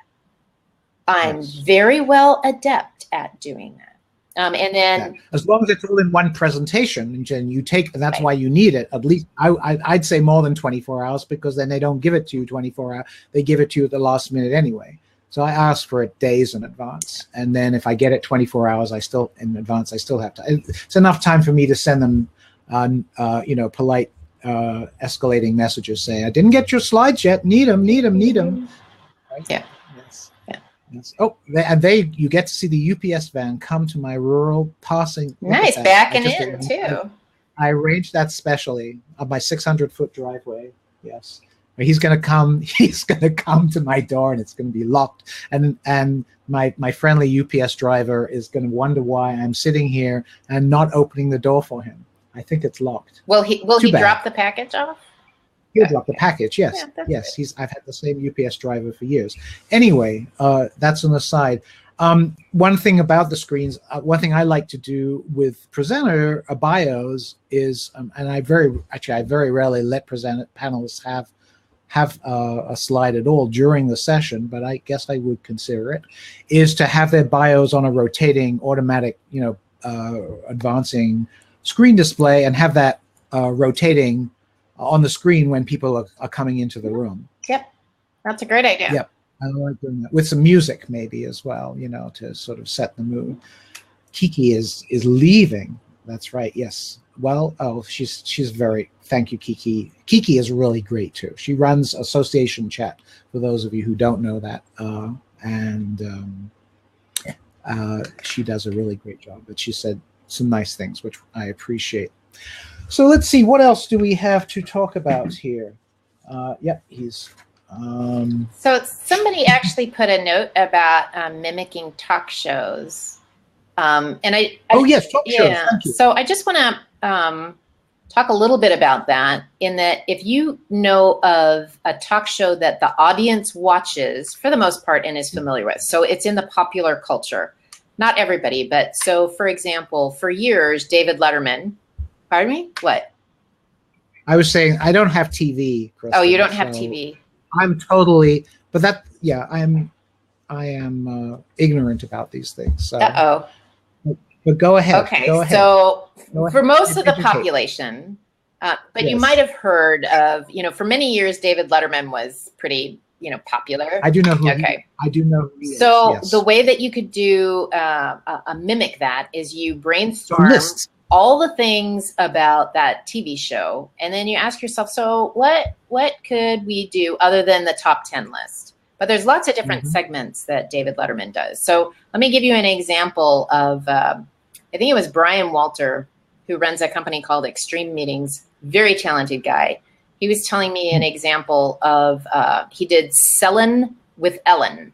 I'm very well adept at doing that. And then as long as it's all in one presentation, and you take, that's why you need it. At least I'd say more than 24 hours, because then they don't give it to you 24 hours. They give it to you at the last minute anyway. So I ask for it days in advance. And then if I get it 24 hours, I still have to, it's enough time for me to send them, polite, escalating messages saying, I didn't get your slides yet. Need them. Right? Yeah. Yes. Oh, you get to see the UPS van come to my rural passing. Nice, backing in too. I arranged that specially on my 600-foot driveway. Yes, he's gonna come. He's gonna come to my door, and it's gonna be locked. And my friendly UPS driver is gonna wonder why I'm sitting here and not opening the door for him. I think it's locked. Will he drop the package off? He'll drop the package, yes. Yes, I've had the same UPS driver for years. Anyway, that's an aside. One thing about the screens, one thing I like to do with presenter bios is, and I very rarely let panelists have a slide at all during the session, but I guess I would consider it, is to have their bios on a rotating automatic, advancing screen display, and have that rotating on the screen when people are coming into the room. Yep, that's a great idea. Yep, I like doing that with some music, maybe as well, you know, to sort of set the mood. Kiki is leaving. That's right. Yes. Well, oh, she's very. Thank you, Kiki. Kiki is really great too. She runs Association Chat, for those of you who don't know that, and she does a really great job. But she said some nice things, which I appreciate. So let's see, what else do we have to talk about here? Yep, he's. So somebody actually put a note about mimicking talk shows. And I oh yes, talk shows. Yeah. Thank you. So I just want to talk a little bit about that. In that, if you know of a talk show that the audience watches for the most part and is familiar with, so it's in the popular culture. Not everybody, but so for example, for years, David Letterman. Pardon me? What? I was saying I don't have TV. Kristin, oh, you don't have TV. I'm totally, but that, yeah, I am ignorant about these things. So. Uh-oh. But go ahead. Okay, go ahead. So go ahead. For most of the population, but yes. You might have heard of, you know, for many years, David Letterman was pretty, you know, popular. I do know who. Okay. I do know who he is. So yes. The way that you could do a mimic that is you brainstorm all the things about that TV show, and then you ask yourself, so what could we do other than the top 10 list? But there's lots of different segments that David Letterman does. So let me give you an example of, I think it was Brian Walter, who runs a company called Extreme Meetings, very talented guy. He was telling me an example of, he did Sellin' with Ellen.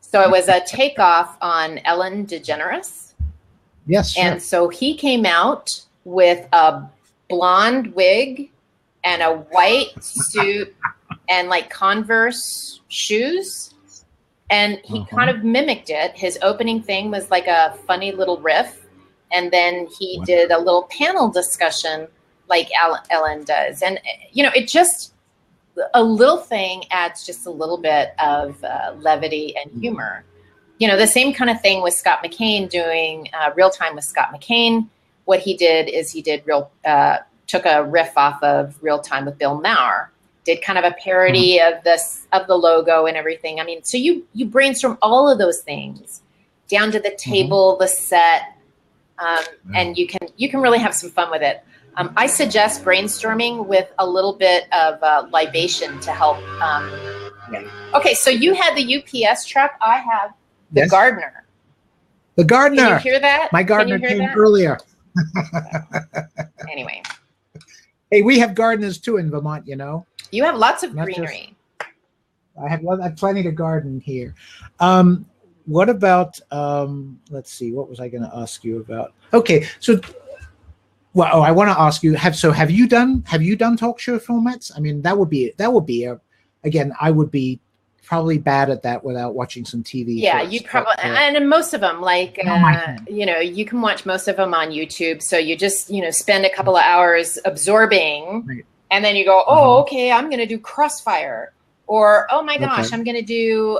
So it was a takeoff on Ellen DeGeneres. Yes. Sure. And so he came out with a blonde wig and a white suit and like Converse shoes. And he kind of mimicked it. His opening thing was like a funny little riff. And then he did a little panel discussion like Ellen does. And, you know, it just, a little thing adds just a little bit of levity and humor. You know, the same kind of thing with Scott McKain doing Real Time with Scott McKain. What he did is he did took a riff off of Real Time with Bill Maher, did kind of a parody of the logo and everything. I mean, so you brainstorm all of those things down to the table, the set, and you can really have some fun with it. I suggest brainstorming with a little bit of libation to help. Okay, so you had the UPS truck. I have the gardener. The gardener. Can you hear that? My gardener came earlier. Anyway. Hey, we have gardeners too in Vermont, you know. You have lots of greenery. I have plenty to garden here. What about, let's see, what was I going to ask you about? Okay, so, well, I want to ask you, have you done talk show formats? I mean, that would be again, I would be probably bad at that without watching some TV. Yeah, you probably, and most of them, like, you know, you can watch most of them on YouTube. So you just, you know, spend a couple of hours absorbing, and then you go, oh, okay, I'm going to do Crossfire, or, oh my gosh, I'm going to do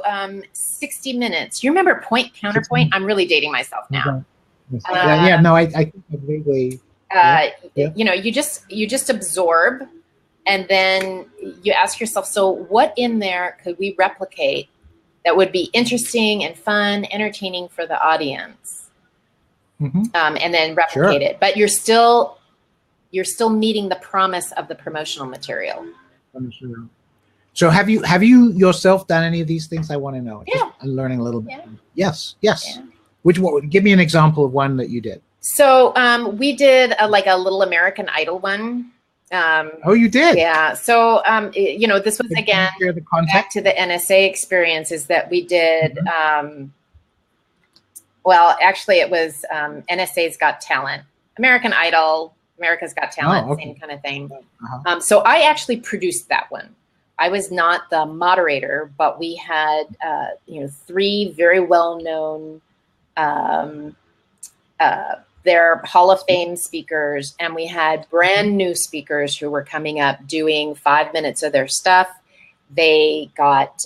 60 Minutes. You remember Point Counterpoint? I'm really dating myself now. No, I think vaguely. You know, you just absorb. And then you ask yourself, so what in there could we replicate that would be interesting and fun, entertaining for the audience? And then replicate it. But you're still meeting the promise of the promotional material. So have you yourself done any of these things? I want to know. Yeah. I'm learning a little bit. Yes. Yeah. Which one? Give me an example of one that you did. So we did a Little American Idol one. Oh, you did? Yeah. So, you know, this was, again, back to the NSA experiences that we did. Well, actually, it was NSA's Got Talent. American Idol, America's Got Talent, same kind of thing. So I actually produced that one. I was not the moderator, but we had, you know, 3 very well-known they're Hall of Fame speakers, and we had brand new speakers who were coming up doing 5 minutes of their stuff. They got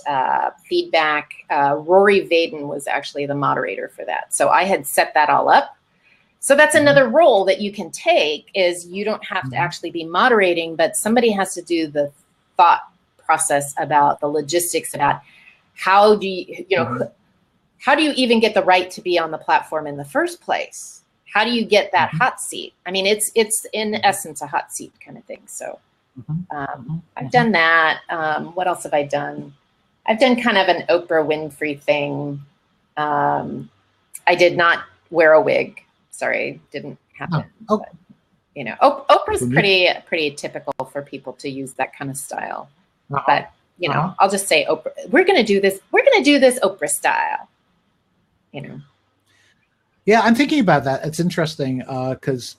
feedback. Rory Vaden was actually the moderator for that. So I had set that all up. So that's another role that you can take, is you don't have to actually be moderating, but somebody has to do the thought process about the logistics about how do you, how do you even get the right to be on the platform in the first place? How do you get that hot seat? I mean, it's in essence a hot seat kind of thing. So I've done that. What else have I done? I've done kind of an Oprah Winfrey thing. I did not wear a wig. Sorry, didn't happen. Oh. But, you know, Oprah's pretty typical for people to use that kind of style. But you know, I'll just say Oprah. We're gonna do this. We're gonna do this Oprah style. You know. Yeah, I'm thinking about that. It's interesting because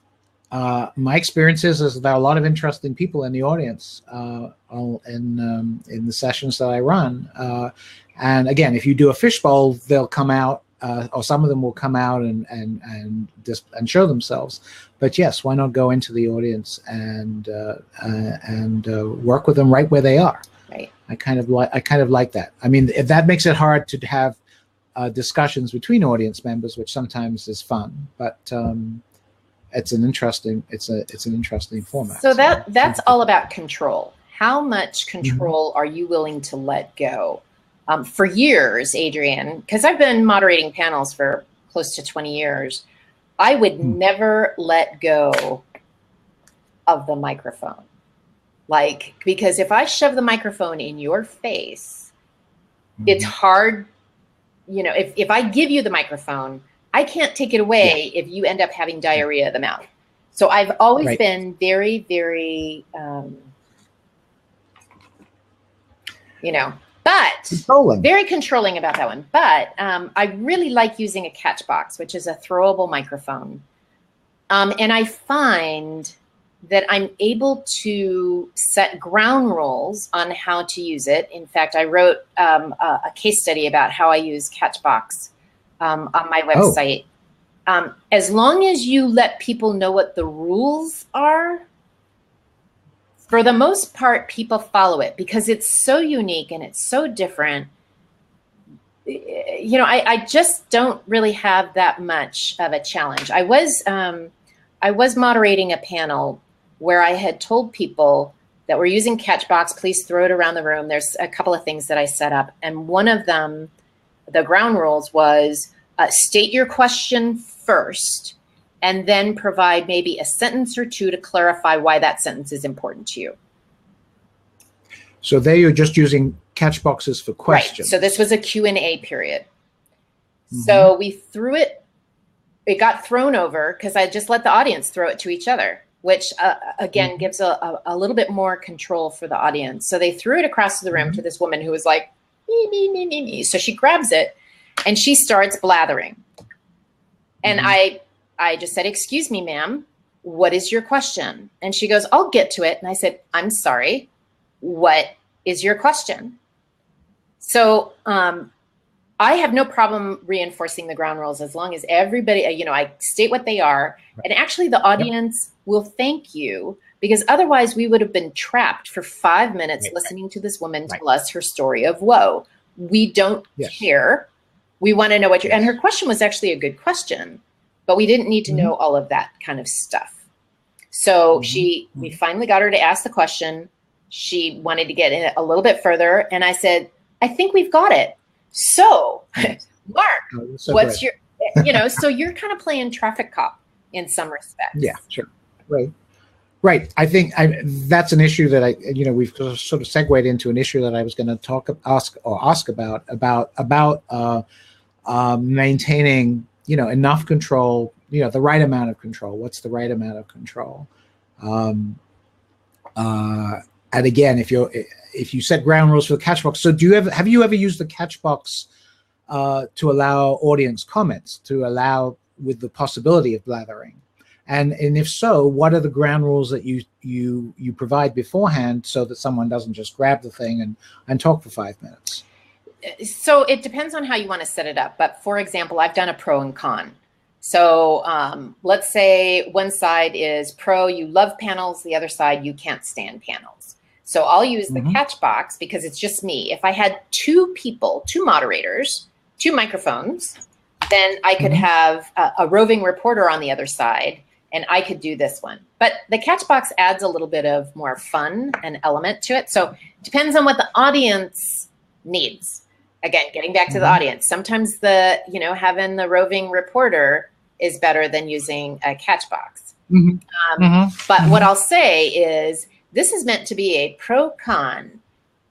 my experience is there are a lot of interesting people in the audience in the sessions that I run. And again, if you do a fishbowl, they'll come out, or some of them will come out and show themselves. But yes, why not go into the audience and work with them right where they are? Right. I kind of like that. I mean, if that makes it hard to have discussions between audience members, which sometimes is fun, but it's an interesting format. So that's all about control. How much control are you willing to let go? For years, Adrian, because I've been moderating panels for close to 20 years, I would never let go of the microphone. Like, because if I shove the microphone in your face, it's hard. You know, if I give you the microphone, I can't take it away if you end up having diarrhea of the mouth. So I've always been very, very, you know, but very controlling about that one. But I really like using a catchbox, which is a throwable microphone. And I find that I'm able to set ground rules on how to use it. In fact, I wrote a case study about how I use Catchbox on my website. As long as you let people know what the rules are, for the most part, people follow it because it's so unique and it's so different. You know, I just don't really have that much of a challenge. I was moderating a panel where I had told people that we're using Catchbox, please throw it around the room. There's a couple of things that I set up. And one of them, the ground rules was state your question first, and then provide maybe a sentence or two to clarify why that sentence is important to you. So there you're just using Catchboxes for questions. Right. So this was a Q&A period. So we threw it, it got thrown over because I just let the audience throw it to each other, which again gives a little bit more control for the audience. So they threw it across the room to this woman who was like, me, me, me, me, me. So she grabs it and she starts blathering. And I just said, excuse me, ma'am, what is your question? And she goes, I'll get to it. And I said, I'm sorry, what is your question? So I have no problem reinforcing the ground rules as long as everybody, you know, I state what they are. And actually the audience will thank you, because otherwise we would have been trapped for 5 minutes listening to this woman tell us her story of woe. We don't care. We want to know what you're, and her question was actually a good question, but we didn't need to know all of that kind of stuff. So we finally got her to ask the question. She wanted to get in it a little bit further. And I said, I think we've got it. So Mark, what's your, you know, so you're kind of playing traffic cop in some respects. Yeah, sure. Right. I think that's an issue that we've sort of segued into an issue that I was going to ask about maintaining, you know, enough control, you know, the right amount of control. What's the right amount of control? And again, if you set ground rules for the Catchbox, so have you ever used the Catchbox to allow audience comments, to allow with the possibility of blathering? And if so, what are the ground rules that you provide beforehand so that someone doesn't just grab the thing and talk for 5 minutes? So it depends on how you want to set it up. But for example, I've done a pro and con. So let's say one side is pro, you love panels. The other side, you can't stand panels. So I'll use the Catchbox because it's just me. If I had two people, two moderators, two microphones, then I could have a roving reporter on the other side and I could do this one. But the catch box adds a little bit of more fun and element to it. So depends on what the audience needs. Again, getting back to the audience, sometimes having the roving reporter is better than using a catch box. But what I'll say is this is meant to be a pro-con.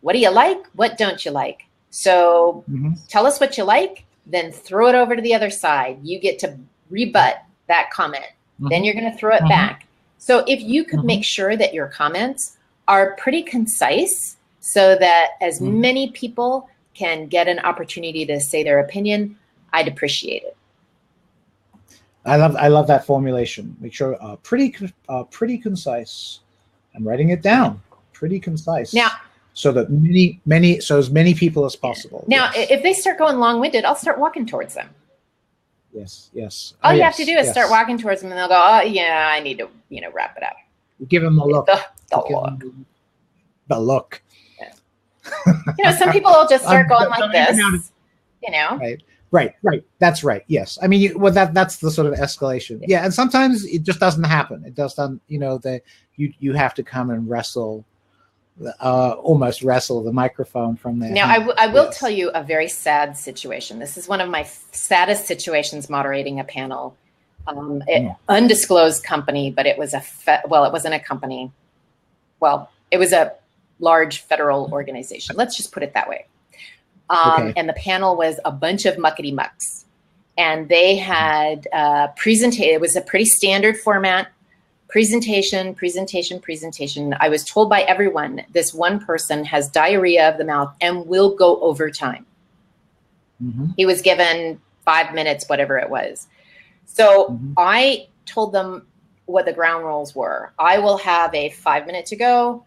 What do you like? What don't you like? So tell us what you like, then throw it over to the other side. You get to rebut that comment. Then you're going to throw it back. So if you could make sure that your comments are pretty concise so that as many people can get an opportunity to say their opinion, I'd appreciate it. I love that formulation. Make sure pretty concise. I'm writing it down. Pretty concise. Now, so that as many people as possible. Now, if they start going long-winded, I'll start walking towards them. Yes. All you have to do is start walking towards them, and they'll go, "Oh, yeah, I need to, wrap it up." You give them a look. The look. Yeah. Some people will just start going like this. Right. That's right. Yes. I mean, that's the sort of escalation. Yeah. And sometimes it just doesn't happen. It doesn't. You have to come and almost wrestle the microphone from there. Now, I will tell you a very sad situation. This is one of my saddest situations moderating a panel. Undisclosed company, but it was it wasn't a company. Well, it was a large federal organization. Let's just put it that way. And the panel was a bunch of muckety mucks. And they had presentation. It was a pretty standard format. Presentation. I was told by everyone, this one person has diarrhea of the mouth and will go over time. He was given 5 minutes, whatever it was. So I told them what the ground rules were. I will have a 5 minute to go,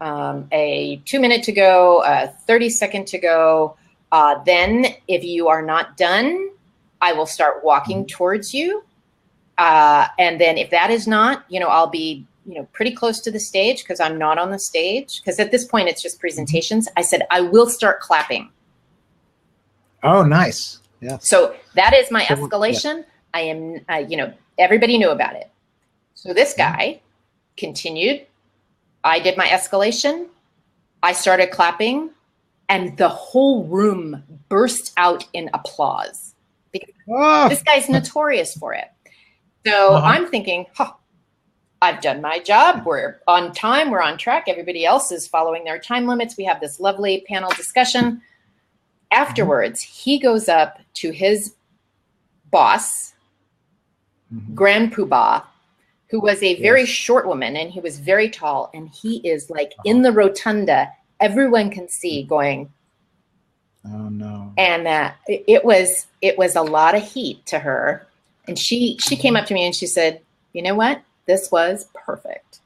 a 2 minute to go, a 30-second to go. Then if you are not done, I will start walking towards you. And then if that is not, I'll be, pretty close to the stage because I'm not on the stage. Because at this point, it's just presentations. I said, I will start clapping. Oh, nice. Yeah. So that is my escalation. I am, everybody knew about it. So this guy continued. I did my escalation. I started clapping and the whole room burst out in applause. Because this guy's notorious for it. So I'm thinking, I've done my job. We're on time. We're on track. Everybody else is following their time limits. We have this lovely panel discussion. Afterwards, he goes up to his boss, Grand Poobah, who was a very short woman, and he was very tall. And he is like in the rotunda. Everyone can see going, oh, no. And it was a lot of heat to her. And she came up to me and she said, you know what? This was perfect.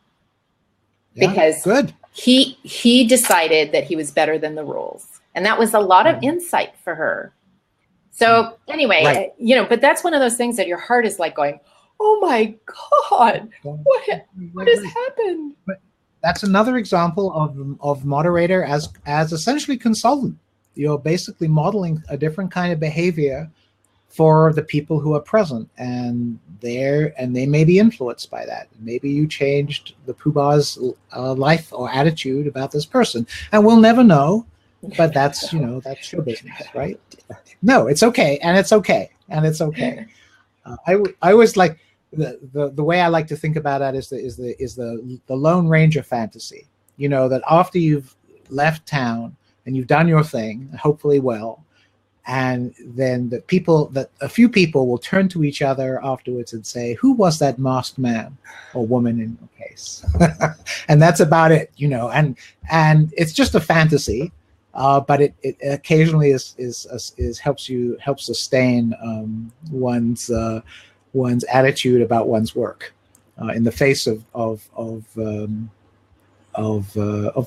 Because he decided that he was better than the rules. And that was a lot of insight for her. So anyway, but that's one of those things that your heart is like going, oh my God, what has happened? But that's another example of moderator as essentially consultant. You're basically modeling a different kind of behavior for the people who are present, and they may be influenced by that. Maybe you changed the Poobah's life or attitude about this person, and we'll never know. But that's that's your business, right? No, it's okay, and it's okay, and it's okay. I always like the way I like to think about that is the Lone Ranger fantasy. That after you've left town and you've done your thing, hopefully well. And then a few people will turn to each other afterwards and say, who was that masked man or woman in your case? And that's about it, and it's just a fantasy, but it occasionally helps sustain one's attitude about one's work in the face of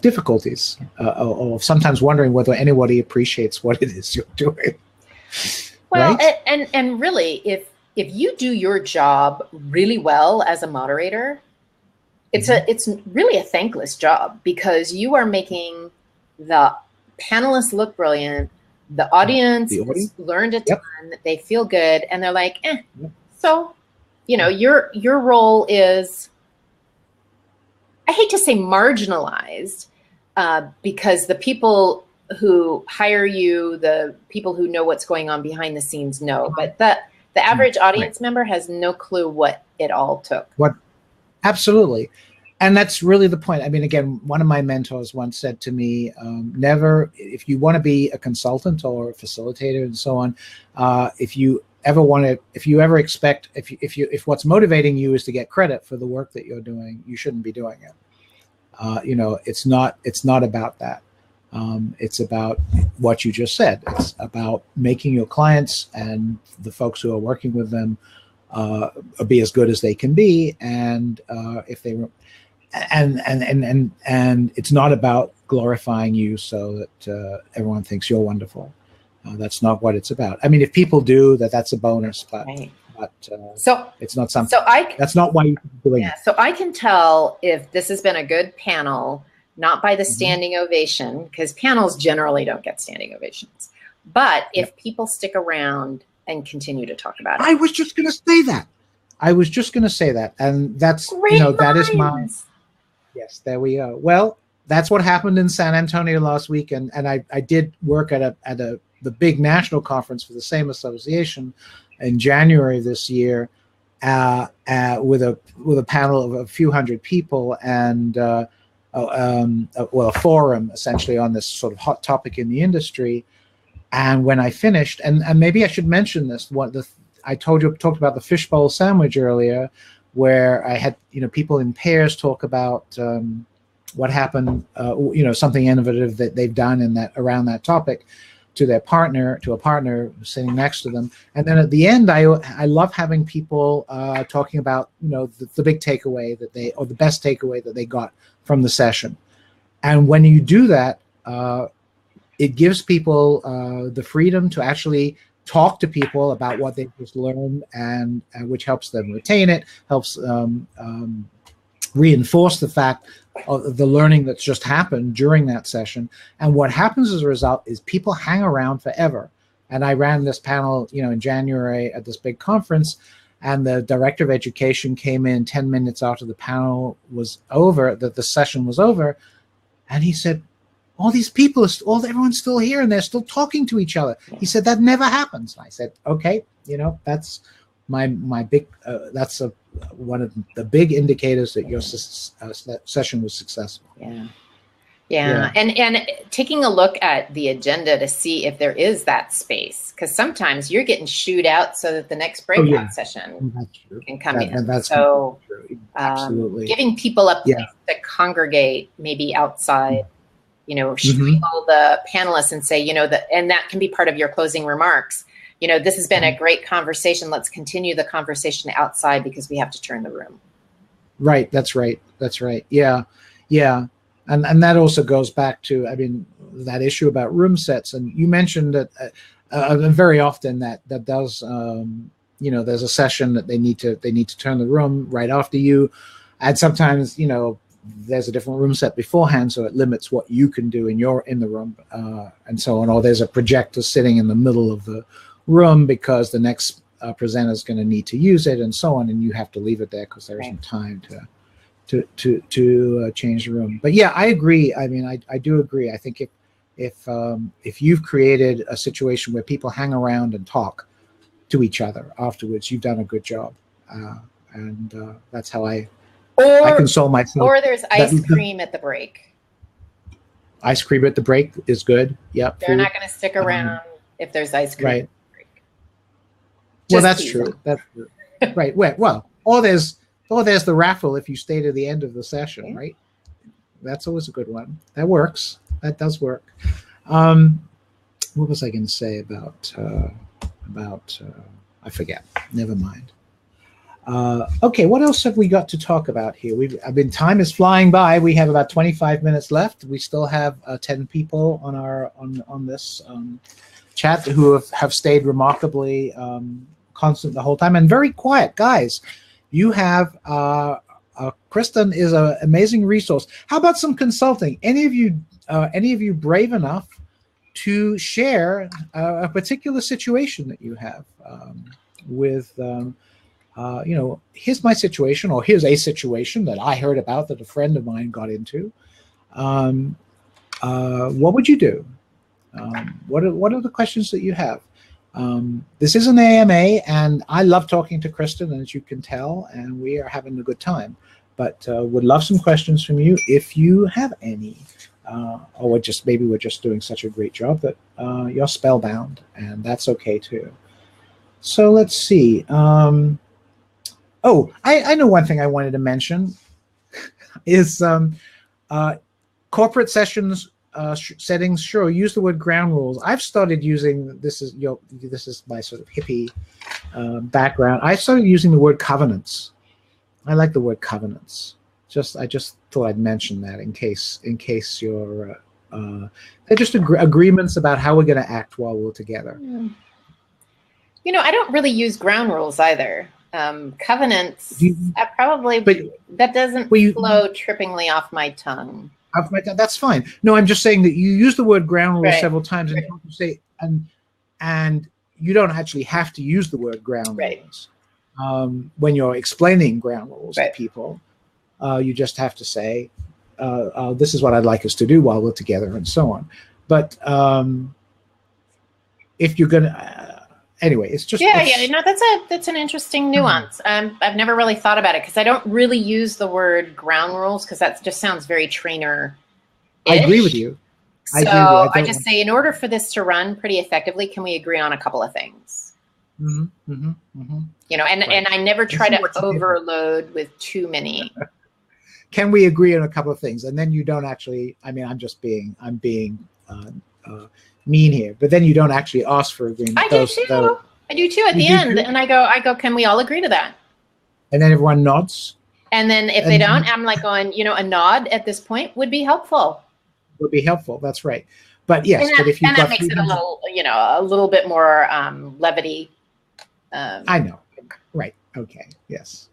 difficulties, or sometimes wondering whether anybody appreciates what it is you're doing. Well, right? and really, if you do your job really well as a moderator, it's really a thankless job because you are making the panelists look brilliant. The audience has learned a ton. They feel good, and they're like, so you know, your role is, I hate to say marginalized, because the people who hire you, the people who know what's going on behind the scenes know, but the average audience member has no clue what it all took. What? Absolutely. And that's really the point. I mean, again, one of my mentors once said to me, never, if you want to be a consultant or a facilitator and so on, if you ever expect, if what's motivating you is to get credit for the work that you're doing, you shouldn't be doing it. You know, it's not about that. It's about what you just said. It's about making your clients and the folks who are working with them be as good as they can be, and if they and it's not about glorifying you so that everyone thinks you're wonderful. That's not what it's about. I mean, if people do that, that's a bonus, but right. So it's not something. So that's not why you're doing it. So I can tell if this has been a good panel, not by the standing ovation, because panels generally don't get standing ovations, but if people stick around and continue to talk about it. I was just going to say that. And that's, Great you know, that minds. is my, yes, there we go. Well, that's what happened in San Antonio last week. And I did work at the big national conference for the same association in January this year, with a panel of a few hundred people and, a forum essentially on this sort of hot topic in the industry. And when I finished, and maybe I should mention this, I talked about the fishbowl sandwich earlier, where I had, you know, people in pairs talk about what happened, you know, something innovative that they've done in that around that topic to a partner sitting next to them. And then at the end, I love having people talking about, you know, the big takeaway or the best takeaway that they got from the session. And when you do that, it gives people the freedom to actually talk to people about what they just learned, and which helps them retain it, helps reinforce the fact of the learning that's just happened during that session. And what happens as a result is people hang around forever. And I ran this panel, you know, in January at this big conference, and the director of education came in 10 minutes after the panel was over, that the session was over, and he said, all these people, everyone's still here and they're still talking to each other. He said, that never happens. And I said, okay, you know, that's my big, that's one of the big indicators that your session was successful. Yeah. And taking a look at the agenda to see if there is that space, because sometimes you're getting shooed out so that the next breakout session can come in. That's so true. Absolutely. Giving people a place to congregate, maybe outside, you know, all the panelists and say, you know, and that can be part of your closing remarks. You know, this has been a great conversation. Let's continue the conversation outside because we have to turn the room. Right. That's right. Yeah. And that also goes back to, I mean, that issue about room sets. And you mentioned that very often that does, you know, there's a session that they need to turn the room right after you. And sometimes, you know, there's a different room set beforehand, so it limits what you can do in the room, and so on. Or there's a projector sitting in the middle of the room because the next presenter is going to need to use it, and so on, and you have to leave it there because there isn't time to change the room. But yeah, I agree. I mean, I do agree. I think if you've created a situation where people hang around and talk to each other afterwards, you've done a good job, and that's how I console myself. Or there's ice cream at the break. Ice cream at the break is good. Yep. They're not going to stick around if there's ice cream at the break. Well, that's true. That's true. Right. Well, or there's the raffle if you stay to the end of the session, right? That's always a good one. That works. That does work. What was I going to say about I forget. Never mind. Okay, what else have we got to talk about here? Time is flying by. We have about 25 minutes left. We still have 10 people on this chat who have stayed remarkably constant the whole time and very quiet. Guys, you have Kristin is an amazing resource. How about some consulting? Any of you brave enough to share a particular situation that you have with here's my situation, or here's a situation that I heard about that a friend of mine got into. What would you do? What are the questions that you have? This is an AMA, and I love talking to Kristin, as you can tell, and we are having a good time. But would love some questions from you if you have any. Or maybe we're just doing such a great job that you're spellbound, and that's okay too. So let's see. I know one thing I wanted to mention is corporate sessions settings. Sure, use the word ground rules. I've started using, this is my sort of hippie background. I started using the word covenants. I like the word covenants. I just thought I'd mention that in case you're they're just agreements about how we're going to act while we're together. I don't really use ground rules either. Covenants, that doesn't flow trippingly off my tongue. That's fine. No, I'm just saying that you use the word ground rules several times, and you say, and you don't actually have to use the word ground rules when you're explaining ground rules to people. You just have to say, this is what I'd like us to do while we're together, and so on. But if you're gonna, anyway, it's just that's an interesting nuance. I've never really thought about it because I don't really use the word ground rules because that just sounds very trainer. I agree with you. I just say, in order for this to run pretty effectively, can we agree on a couple of things? And I never try to overload with too many. Can we agree on a couple of things? And then you don't actually, I'm being mean here, but then you don't actually ask for agreement. I do too at the end. And I go, can we all agree to that? And then everyone nods. And then if they don't, I'm like going, a nod at this point would be helpful. That's right. But yes, but if you that makes it a little bit more levity. I know. Right. Okay. Yes.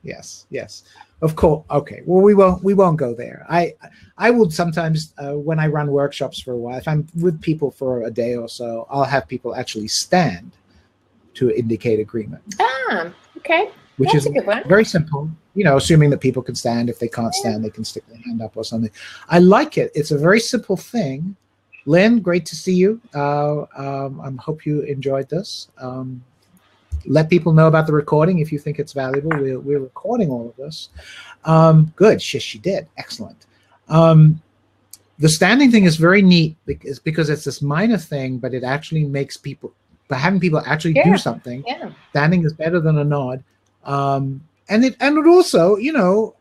Of course. Okay. Well, we won't go there. I will sometimes when I run workshops for a while, if I'm with people for a day or so, I'll have people actually stand to indicate agreement. Okay. Which is very simple. Assuming that people can stand. If they can't stand, they can stick their hand up or something. I like it. It's a very simple thing. Lynn, great to see you. I hope you enjoyed this. Let people know about the recording if you think it's valuable. We're recording all of this. Good. She did. Excellent. The standing thing is very neat because it's this minor thing, but it actually makes people, by having people actually do something, standing is better than a nod. And it also,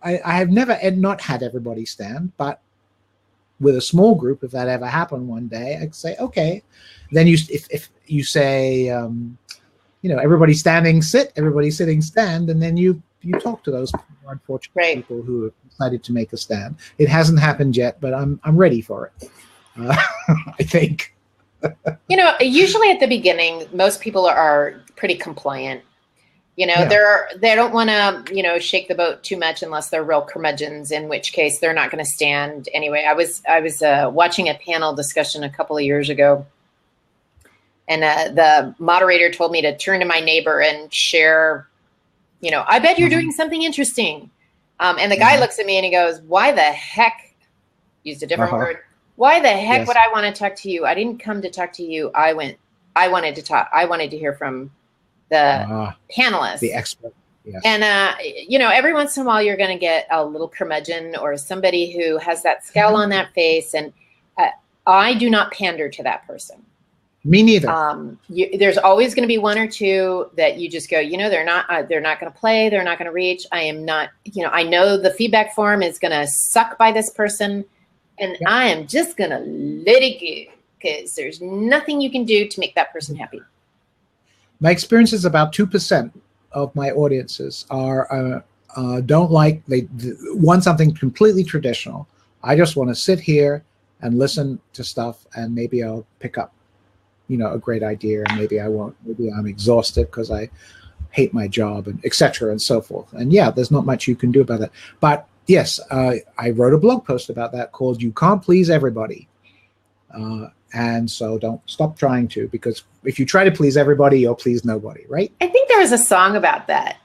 I have never not had everybody stand, but with a small group, if that ever happened one day, I'd say, okay. Then if you say, everybody standing, sit, everybody sitting, stand, and then you talk to those unfortunate people who have decided to make a stand. It hasn't happened yet, but I'm ready for it. I think. Usually at the beginning, most people are pretty compliant. They don't want to, shake the boat too much unless they're real curmudgeons, in which case they're not going to stand anyway. I was watching a panel discussion a couple of years ago, and the moderator told me to turn to my neighbor and share, I bet you're doing something interesting. And the guy looks at me and he goes, why the heck, used a different word, why the heck would I want to talk to you? I didn't come to talk to you. I wanted to talk. I wanted to hear from the panelists, the expert. Yes. And, every once in a while you're going to get a little curmudgeon or somebody who has that scowl on that face. And I do not pander to that person. Me neither. There's always going to be one or two that you just go, they're not going to play. They're not going to reach. I am not, I know the feedback form is going to suck by this person, and I am just going to let it go because there's nothing you can do to make that person happy. My experience is about 2% of my audiences are they want something completely traditional. I just want to sit here and listen to stuff, and maybe I'll pick up a great idea, and maybe I won't. Maybe I'm exhausted because I hate my job, and etc. and so forth. And there's not much you can do about that. But yes, I wrote a blog post about that called "You Can't Please Everybody," and so don't stop trying to, because if you try to please everybody, you'll please nobody, right? I think there was a song about that.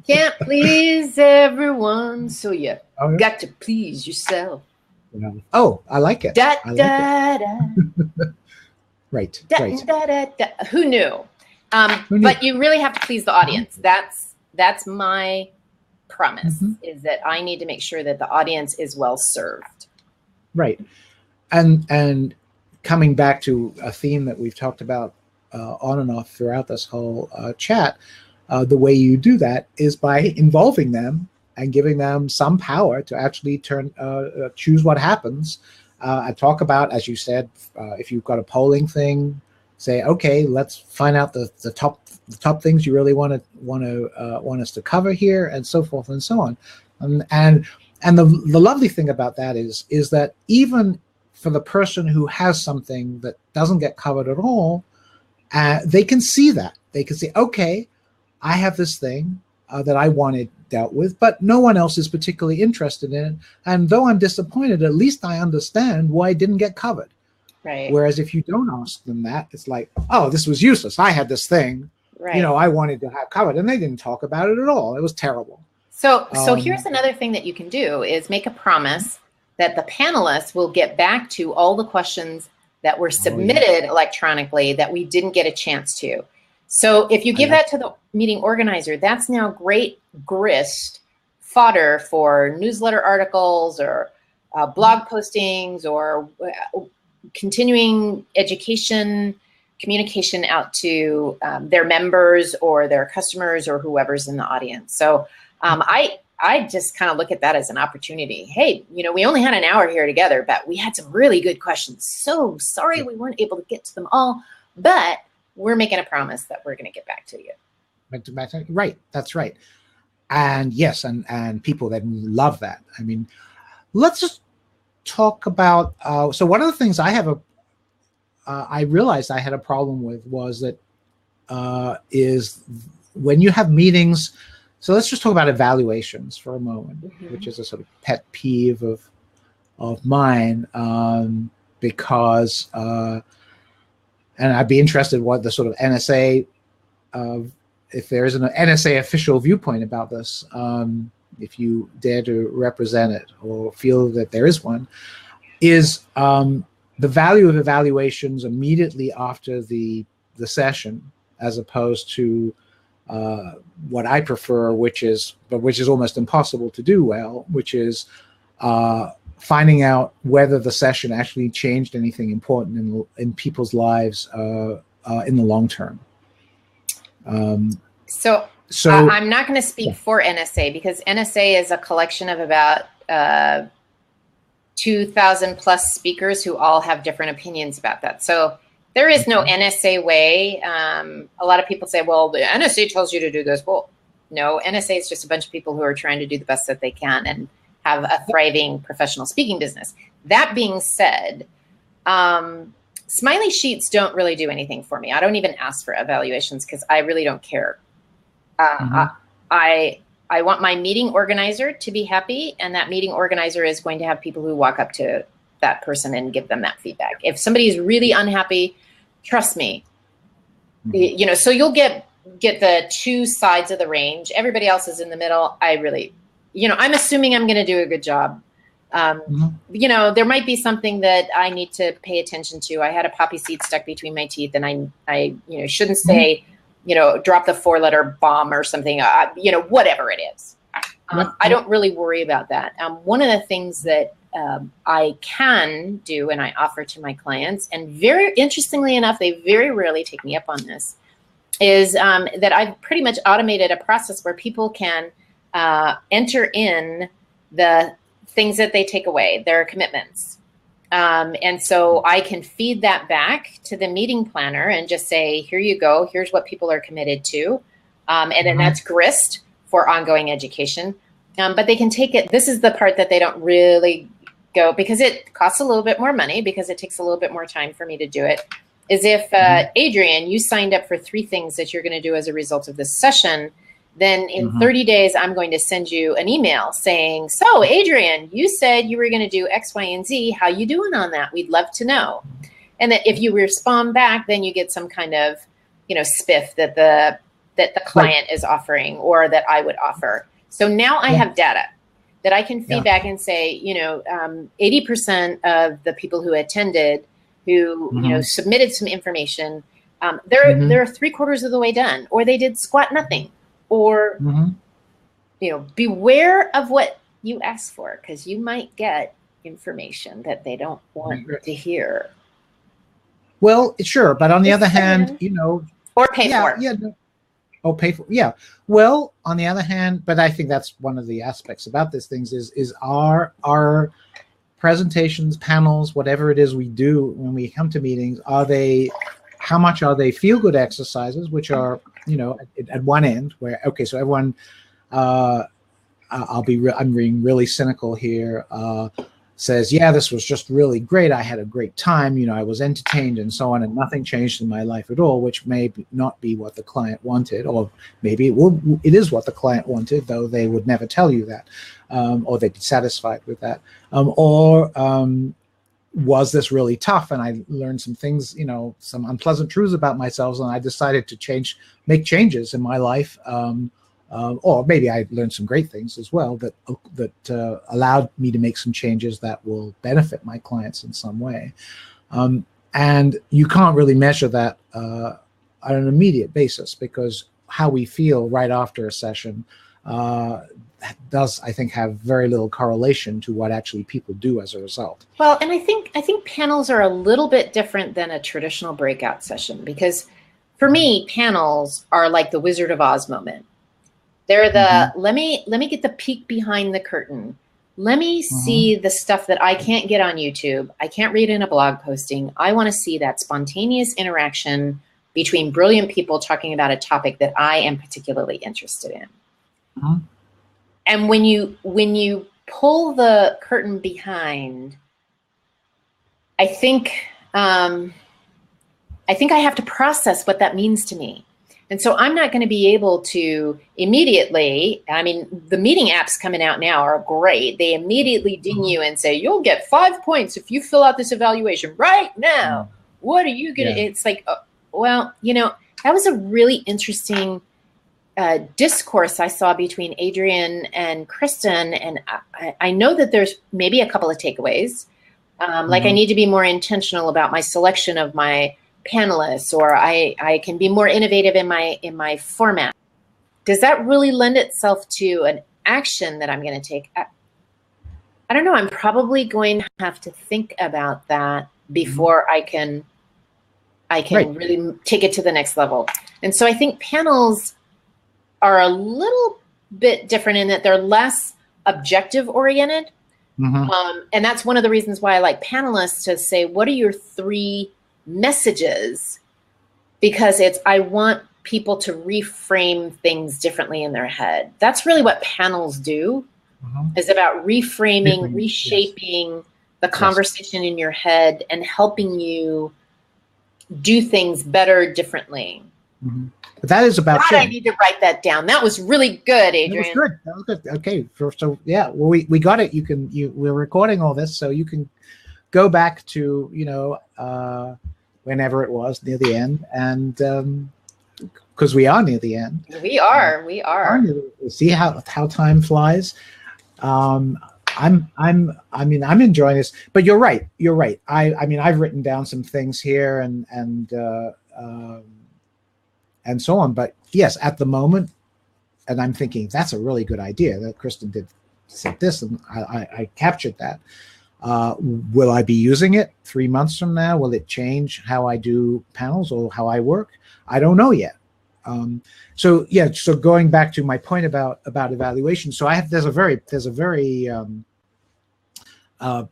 Can't please everyone, so you Oh, yeah. got to please yourself. Yeah. Oh, I like it. Da, I like da, it. da, Right, da, right. da, da, da. Who knew? Who knew? But you really have to please the audience. That's my promise, is that I need to make sure that the audience is well served. Right. And coming back to a theme that we've talked about on and off throughout this whole chat, the way you do that is by involving them and giving them some power to actually choose what happens. I talk about, as you said, if you've got a polling thing, say, okay, let's find out the top things you really want us to cover here, and so forth and so on. And the lovely thing about that is that even for the person who has something that doesn't get covered at all, they can see that. They can say, okay, I have this thing that I wanted dealt with, but no one else is particularly interested in it. And though I'm disappointed, at least I understand why it didn't get covered. Right. Whereas if you don't ask them that, it's like, oh, this was useless. I had this thing, right, I wanted to have covered, and they didn't talk about it at all. It was terrible. So here's another thing that you can do is make a promise that the panelists will get back to all the questions that were submitted electronically that we didn't get a chance to. So if you give that to the meeting organizer, that's now great grist fodder for newsletter articles or blog postings or continuing education communication out to their members or their customers or whoever's in the audience. So I just kind of look at that as an opportunity. Hey, we only had an hour here together, but we had some really good questions. So sorry we weren't able to get to them all, but we're making a promise that we're going to get back to you. Right, that's right. And yes, and people that love that. I mean, let's just talk about, so one of the things I realized I had a problem with was that is when you have meetings. So let's just talk about evaluations for a moment, which is a sort of pet peeve of mine, because, and I'd be interested what the sort of NSA, if there is an NSA official viewpoint about this, if you dare to represent it or feel that there is one, is the value of evaluations immediately after the session, as opposed to what I prefer, which is almost impossible to do well, which is finding out whether the session actually changed anything important in people's lives in the long term. So I'm not going to speak for NSA, because NSA is a collection of about 2,000 plus speakers who all have different opinions about that. So there is no NSA way. A lot of people say, well, the NSA tells you to do this. Well, no, NSA is just a bunch of people who are trying to do the best that they can and have a thriving professional speaking business. That being said, smiley sheets don't really do anything for me. I don't even ask for evaluations because I really don't care. I want my meeting organizer to be happy, and that meeting organizer is going to have people who walk up to that person and give them that feedback. If somebody is really unhappy, trust me, so you'll get the two sides of the range. Everybody else is in the middle. I really, I'm assuming I'm going to do a good job. There might be something that I need to pay attention to. I had a poppy seed stuck between my teeth, and I shouldn't say, drop the 4-letter bomb or something, whatever it is. I don't really worry about that. One of the things that I can do and I offer to my clients, and very interestingly enough, they very rarely take me up on this, is that I've pretty much automated a process where people can enter in the things that they take away, their commitments. And so I can feed that back to the meeting planner and just say, here you go, here's what people are committed to. And then that's grist for ongoing education. But they can take it, this is the part that they don't really go, because it costs a little bit more money, because it takes a little bit more time for me to do it, is if, Adrian, you signed up for 3 things that you're going to do as a result of this session, then in 30 days, I'm going to send you an email saying, so Adrian, you said you were going to do X, Y, and Z. How you doing on that? We'd love to know. And that if you respond back, then you get some kind of, spiff that that the client is offering or that I would offer. So now I have data that I can feed back and say, 80% of the people who attended, who submitted some information, they're 3/4 of the way done, or they did squat nothing, or beware of what you ask for, because you might get information that they don't want to hear. Well, sure, but on the other hand, or pay for. Oh, pay for. Yeah. Well, on the other hand, but I think that's one of the aspects about these things is our presentations, panels, whatever it is we do when we come to meetings, how much are they feel-good exercises, which are, at one end where, okay, so everyone, I'm being really cynical here, says, yeah, this was just really great. I had a great time. I was entertained and so on, and nothing changed in my life at all, which may not be what the client wanted, or maybe it is what the client wanted, though they would never tell you that, or they'd be satisfied with that. Was this really tough? And I learned some things, some unpleasant truths about myself, and I decided to make changes in my life. Or maybe I learned some great things as well that allowed me to make some changes that will benefit my clients in some way. And you can't really measure that on an immediate basis, because how we feel right after a session does, I think, have very little correlation to what actually people do as a result. Well, and I think panels are a little bit different than a traditional breakout session, because for me, panels are like the Wizard of Oz moment. They're the let me get the peek behind the curtain. Let me see the stuff that I can't get on YouTube. I can't read in a blog posting. I want to see that spontaneous interaction between brilliant people talking about a topic that I am particularly interested in. And when you pull the curtain behind, I think I have to process what that means to me. And so I'm not going to be able to immediately, the meeting apps coming out now are great. They immediately ding you and say, you'll get 5 points if you fill out this evaluation right now. What are you going to, it's like, that was a really interesting discourse I saw between Adrian and Kristin. And I know that there's maybe a couple of takeaways. Like I need to be more intentional about my selection of my panelists, or I can be more innovative in my format. Does that really lend itself to an action that I'm going to take? I don't know. I'm probably going to have to think about that before I can really take it to the next level. And so I think panels are a little bit different in that they're less objective oriented. And that's one of the reasons why I like panelists to say, what are your 3 messages? Because I want people to reframe things differently in their head. That's really what panels do, is about reframing, reshaping the conversation in your head and helping you do things better, differently. But that is about I need to write that down. That was really good, Adrian. That was good. Okay. So yeah, well, we got it. We're recording all this, so you can go back to, whenever it was near the end, and because we are near the end. We are. See how time flies. I'm enjoying this, but you're right. I've written down some things here and so on. But yes, at the moment, and I'm thinking that's a really good idea that Kristin said this, and I captured that. Will I be using it 3 months from now? Will it change how I do panels or how I work? I don't know yet. So going back to my point about evaluation. So there's a very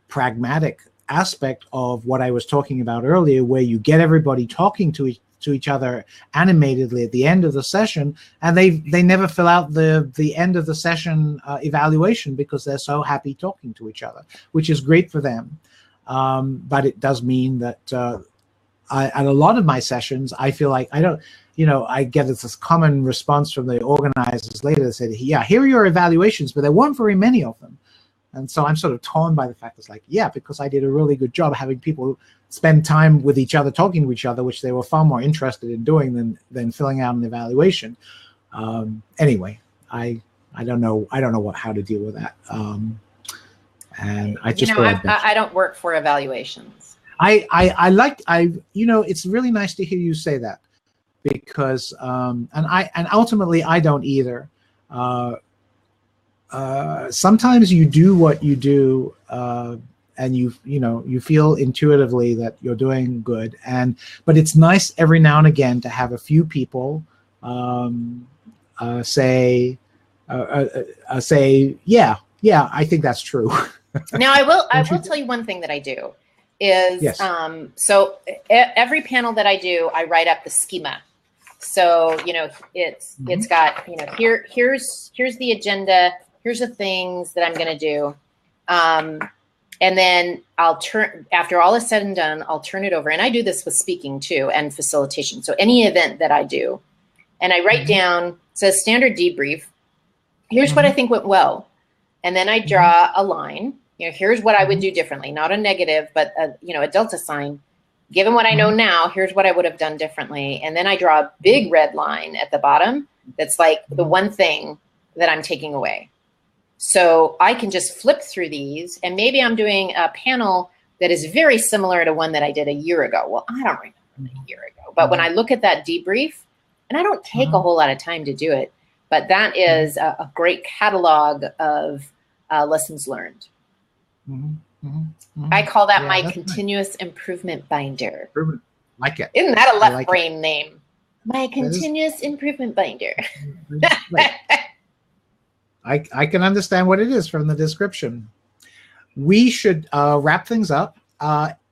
pragmatic aspect of what I was talking about earlier, where you get everybody talking to each other animatedly at the end of the session, and they never fill out the end of the session evaluation because they're so happy talking to each other, which is great for them. But it does mean that at a lot of my sessions, I feel like I get this common response from the organizers later that said, yeah, here are your evaluations, but there weren't very many of them. And so I'm sort of torn by the fact it's like, yeah, because I did a really good job having people spend time with each other, talking to each other, which they were far more interested in doing than filling out an evaluation. Anyway, I don't know how to deal with that. And I just I don't work for evaluations. It's really nice to hear you say that, because and ultimately I don't either. Sometimes you do what you do, and you feel intuitively that you're doing good, but it's nice every now and again to have a few people say, yeah, I think that's true. Now I will tell you one thing that I do is, yes. So every panel that I do, I write up the schema. So, it's got, here's the agenda, here's the things that I'm going to do. And then after all is said and done, I'll turn it over. And I do this with speaking too, and facilitation. So any event that I do, and I write down, it says standard debrief. Here's what I think went well. And then I draw a line, here's what I would do differently, not a negative, but a delta sign. Given what I know now, here's what I would have done differently. And then I draw a big red line at the bottom. That's like the one thing that I'm taking away. So I can just flip through these, and maybe I'm doing a panel that is very similar to one that I did a year ago. Well, I don't remember a year ago, but when I look at that debrief, and I don't take a whole lot of time to do it, but that is a great catalog of lessons learned. I call that my continuous improvement binder. Like it. Isn't that a left brain name? My continuous improvement binder. Right. I can understand what it is from the description. We should wrap things up.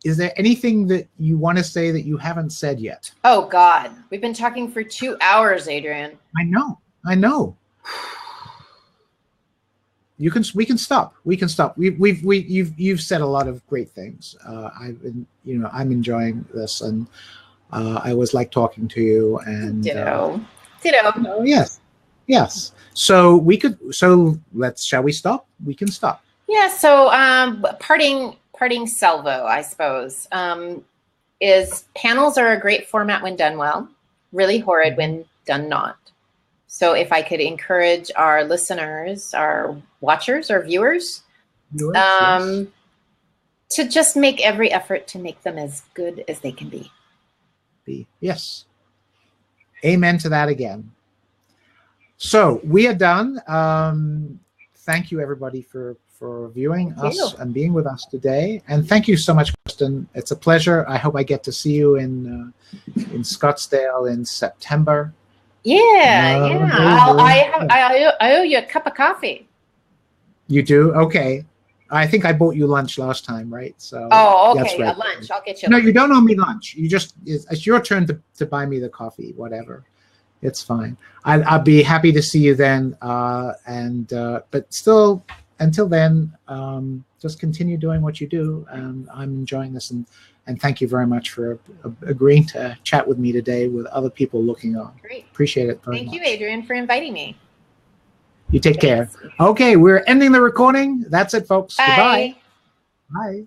Is there anything that you want to say that you haven't said yet? Oh God, we've been talking for 2 hours, Adrian. I know. We can stop. You've said a lot of great things. I'm enjoying this, and I always like talking to you. And Ditto. Yes. So shall we stop? We can stop. Yeah. So parting salvo, I suppose, is panels are a great format when done well, really horrid when done not. So if I could encourage our listeners, our watchers, our viewers, to just make every effort to make them as good as they can be. Yes. Amen to that again. So we are done. Thank you, everybody, for viewing us and being with us today. And thank you so much, Kristin. It's a pleasure. I hope I get to see you in Scottsdale in September. Yeah. I owe you a cup of coffee. You do? Okay. I think I bought you lunch last time, right? So. Oh, okay. That's right. A lunch. I'll get you. No, you don't owe me lunch. It's your turn to buy me the coffee, whatever. It's fine. I'll be happy to see you then. But still, until then, just continue doing what you do. And I'm enjoying this. And thank you very much for agreeing to chat with me today with other people looking on. Great. Appreciate it very much. Thank you, Adrian, for inviting me. You take care. Okay, we're ending the recording. That's it, folks. Bye. Goodbye. Bye.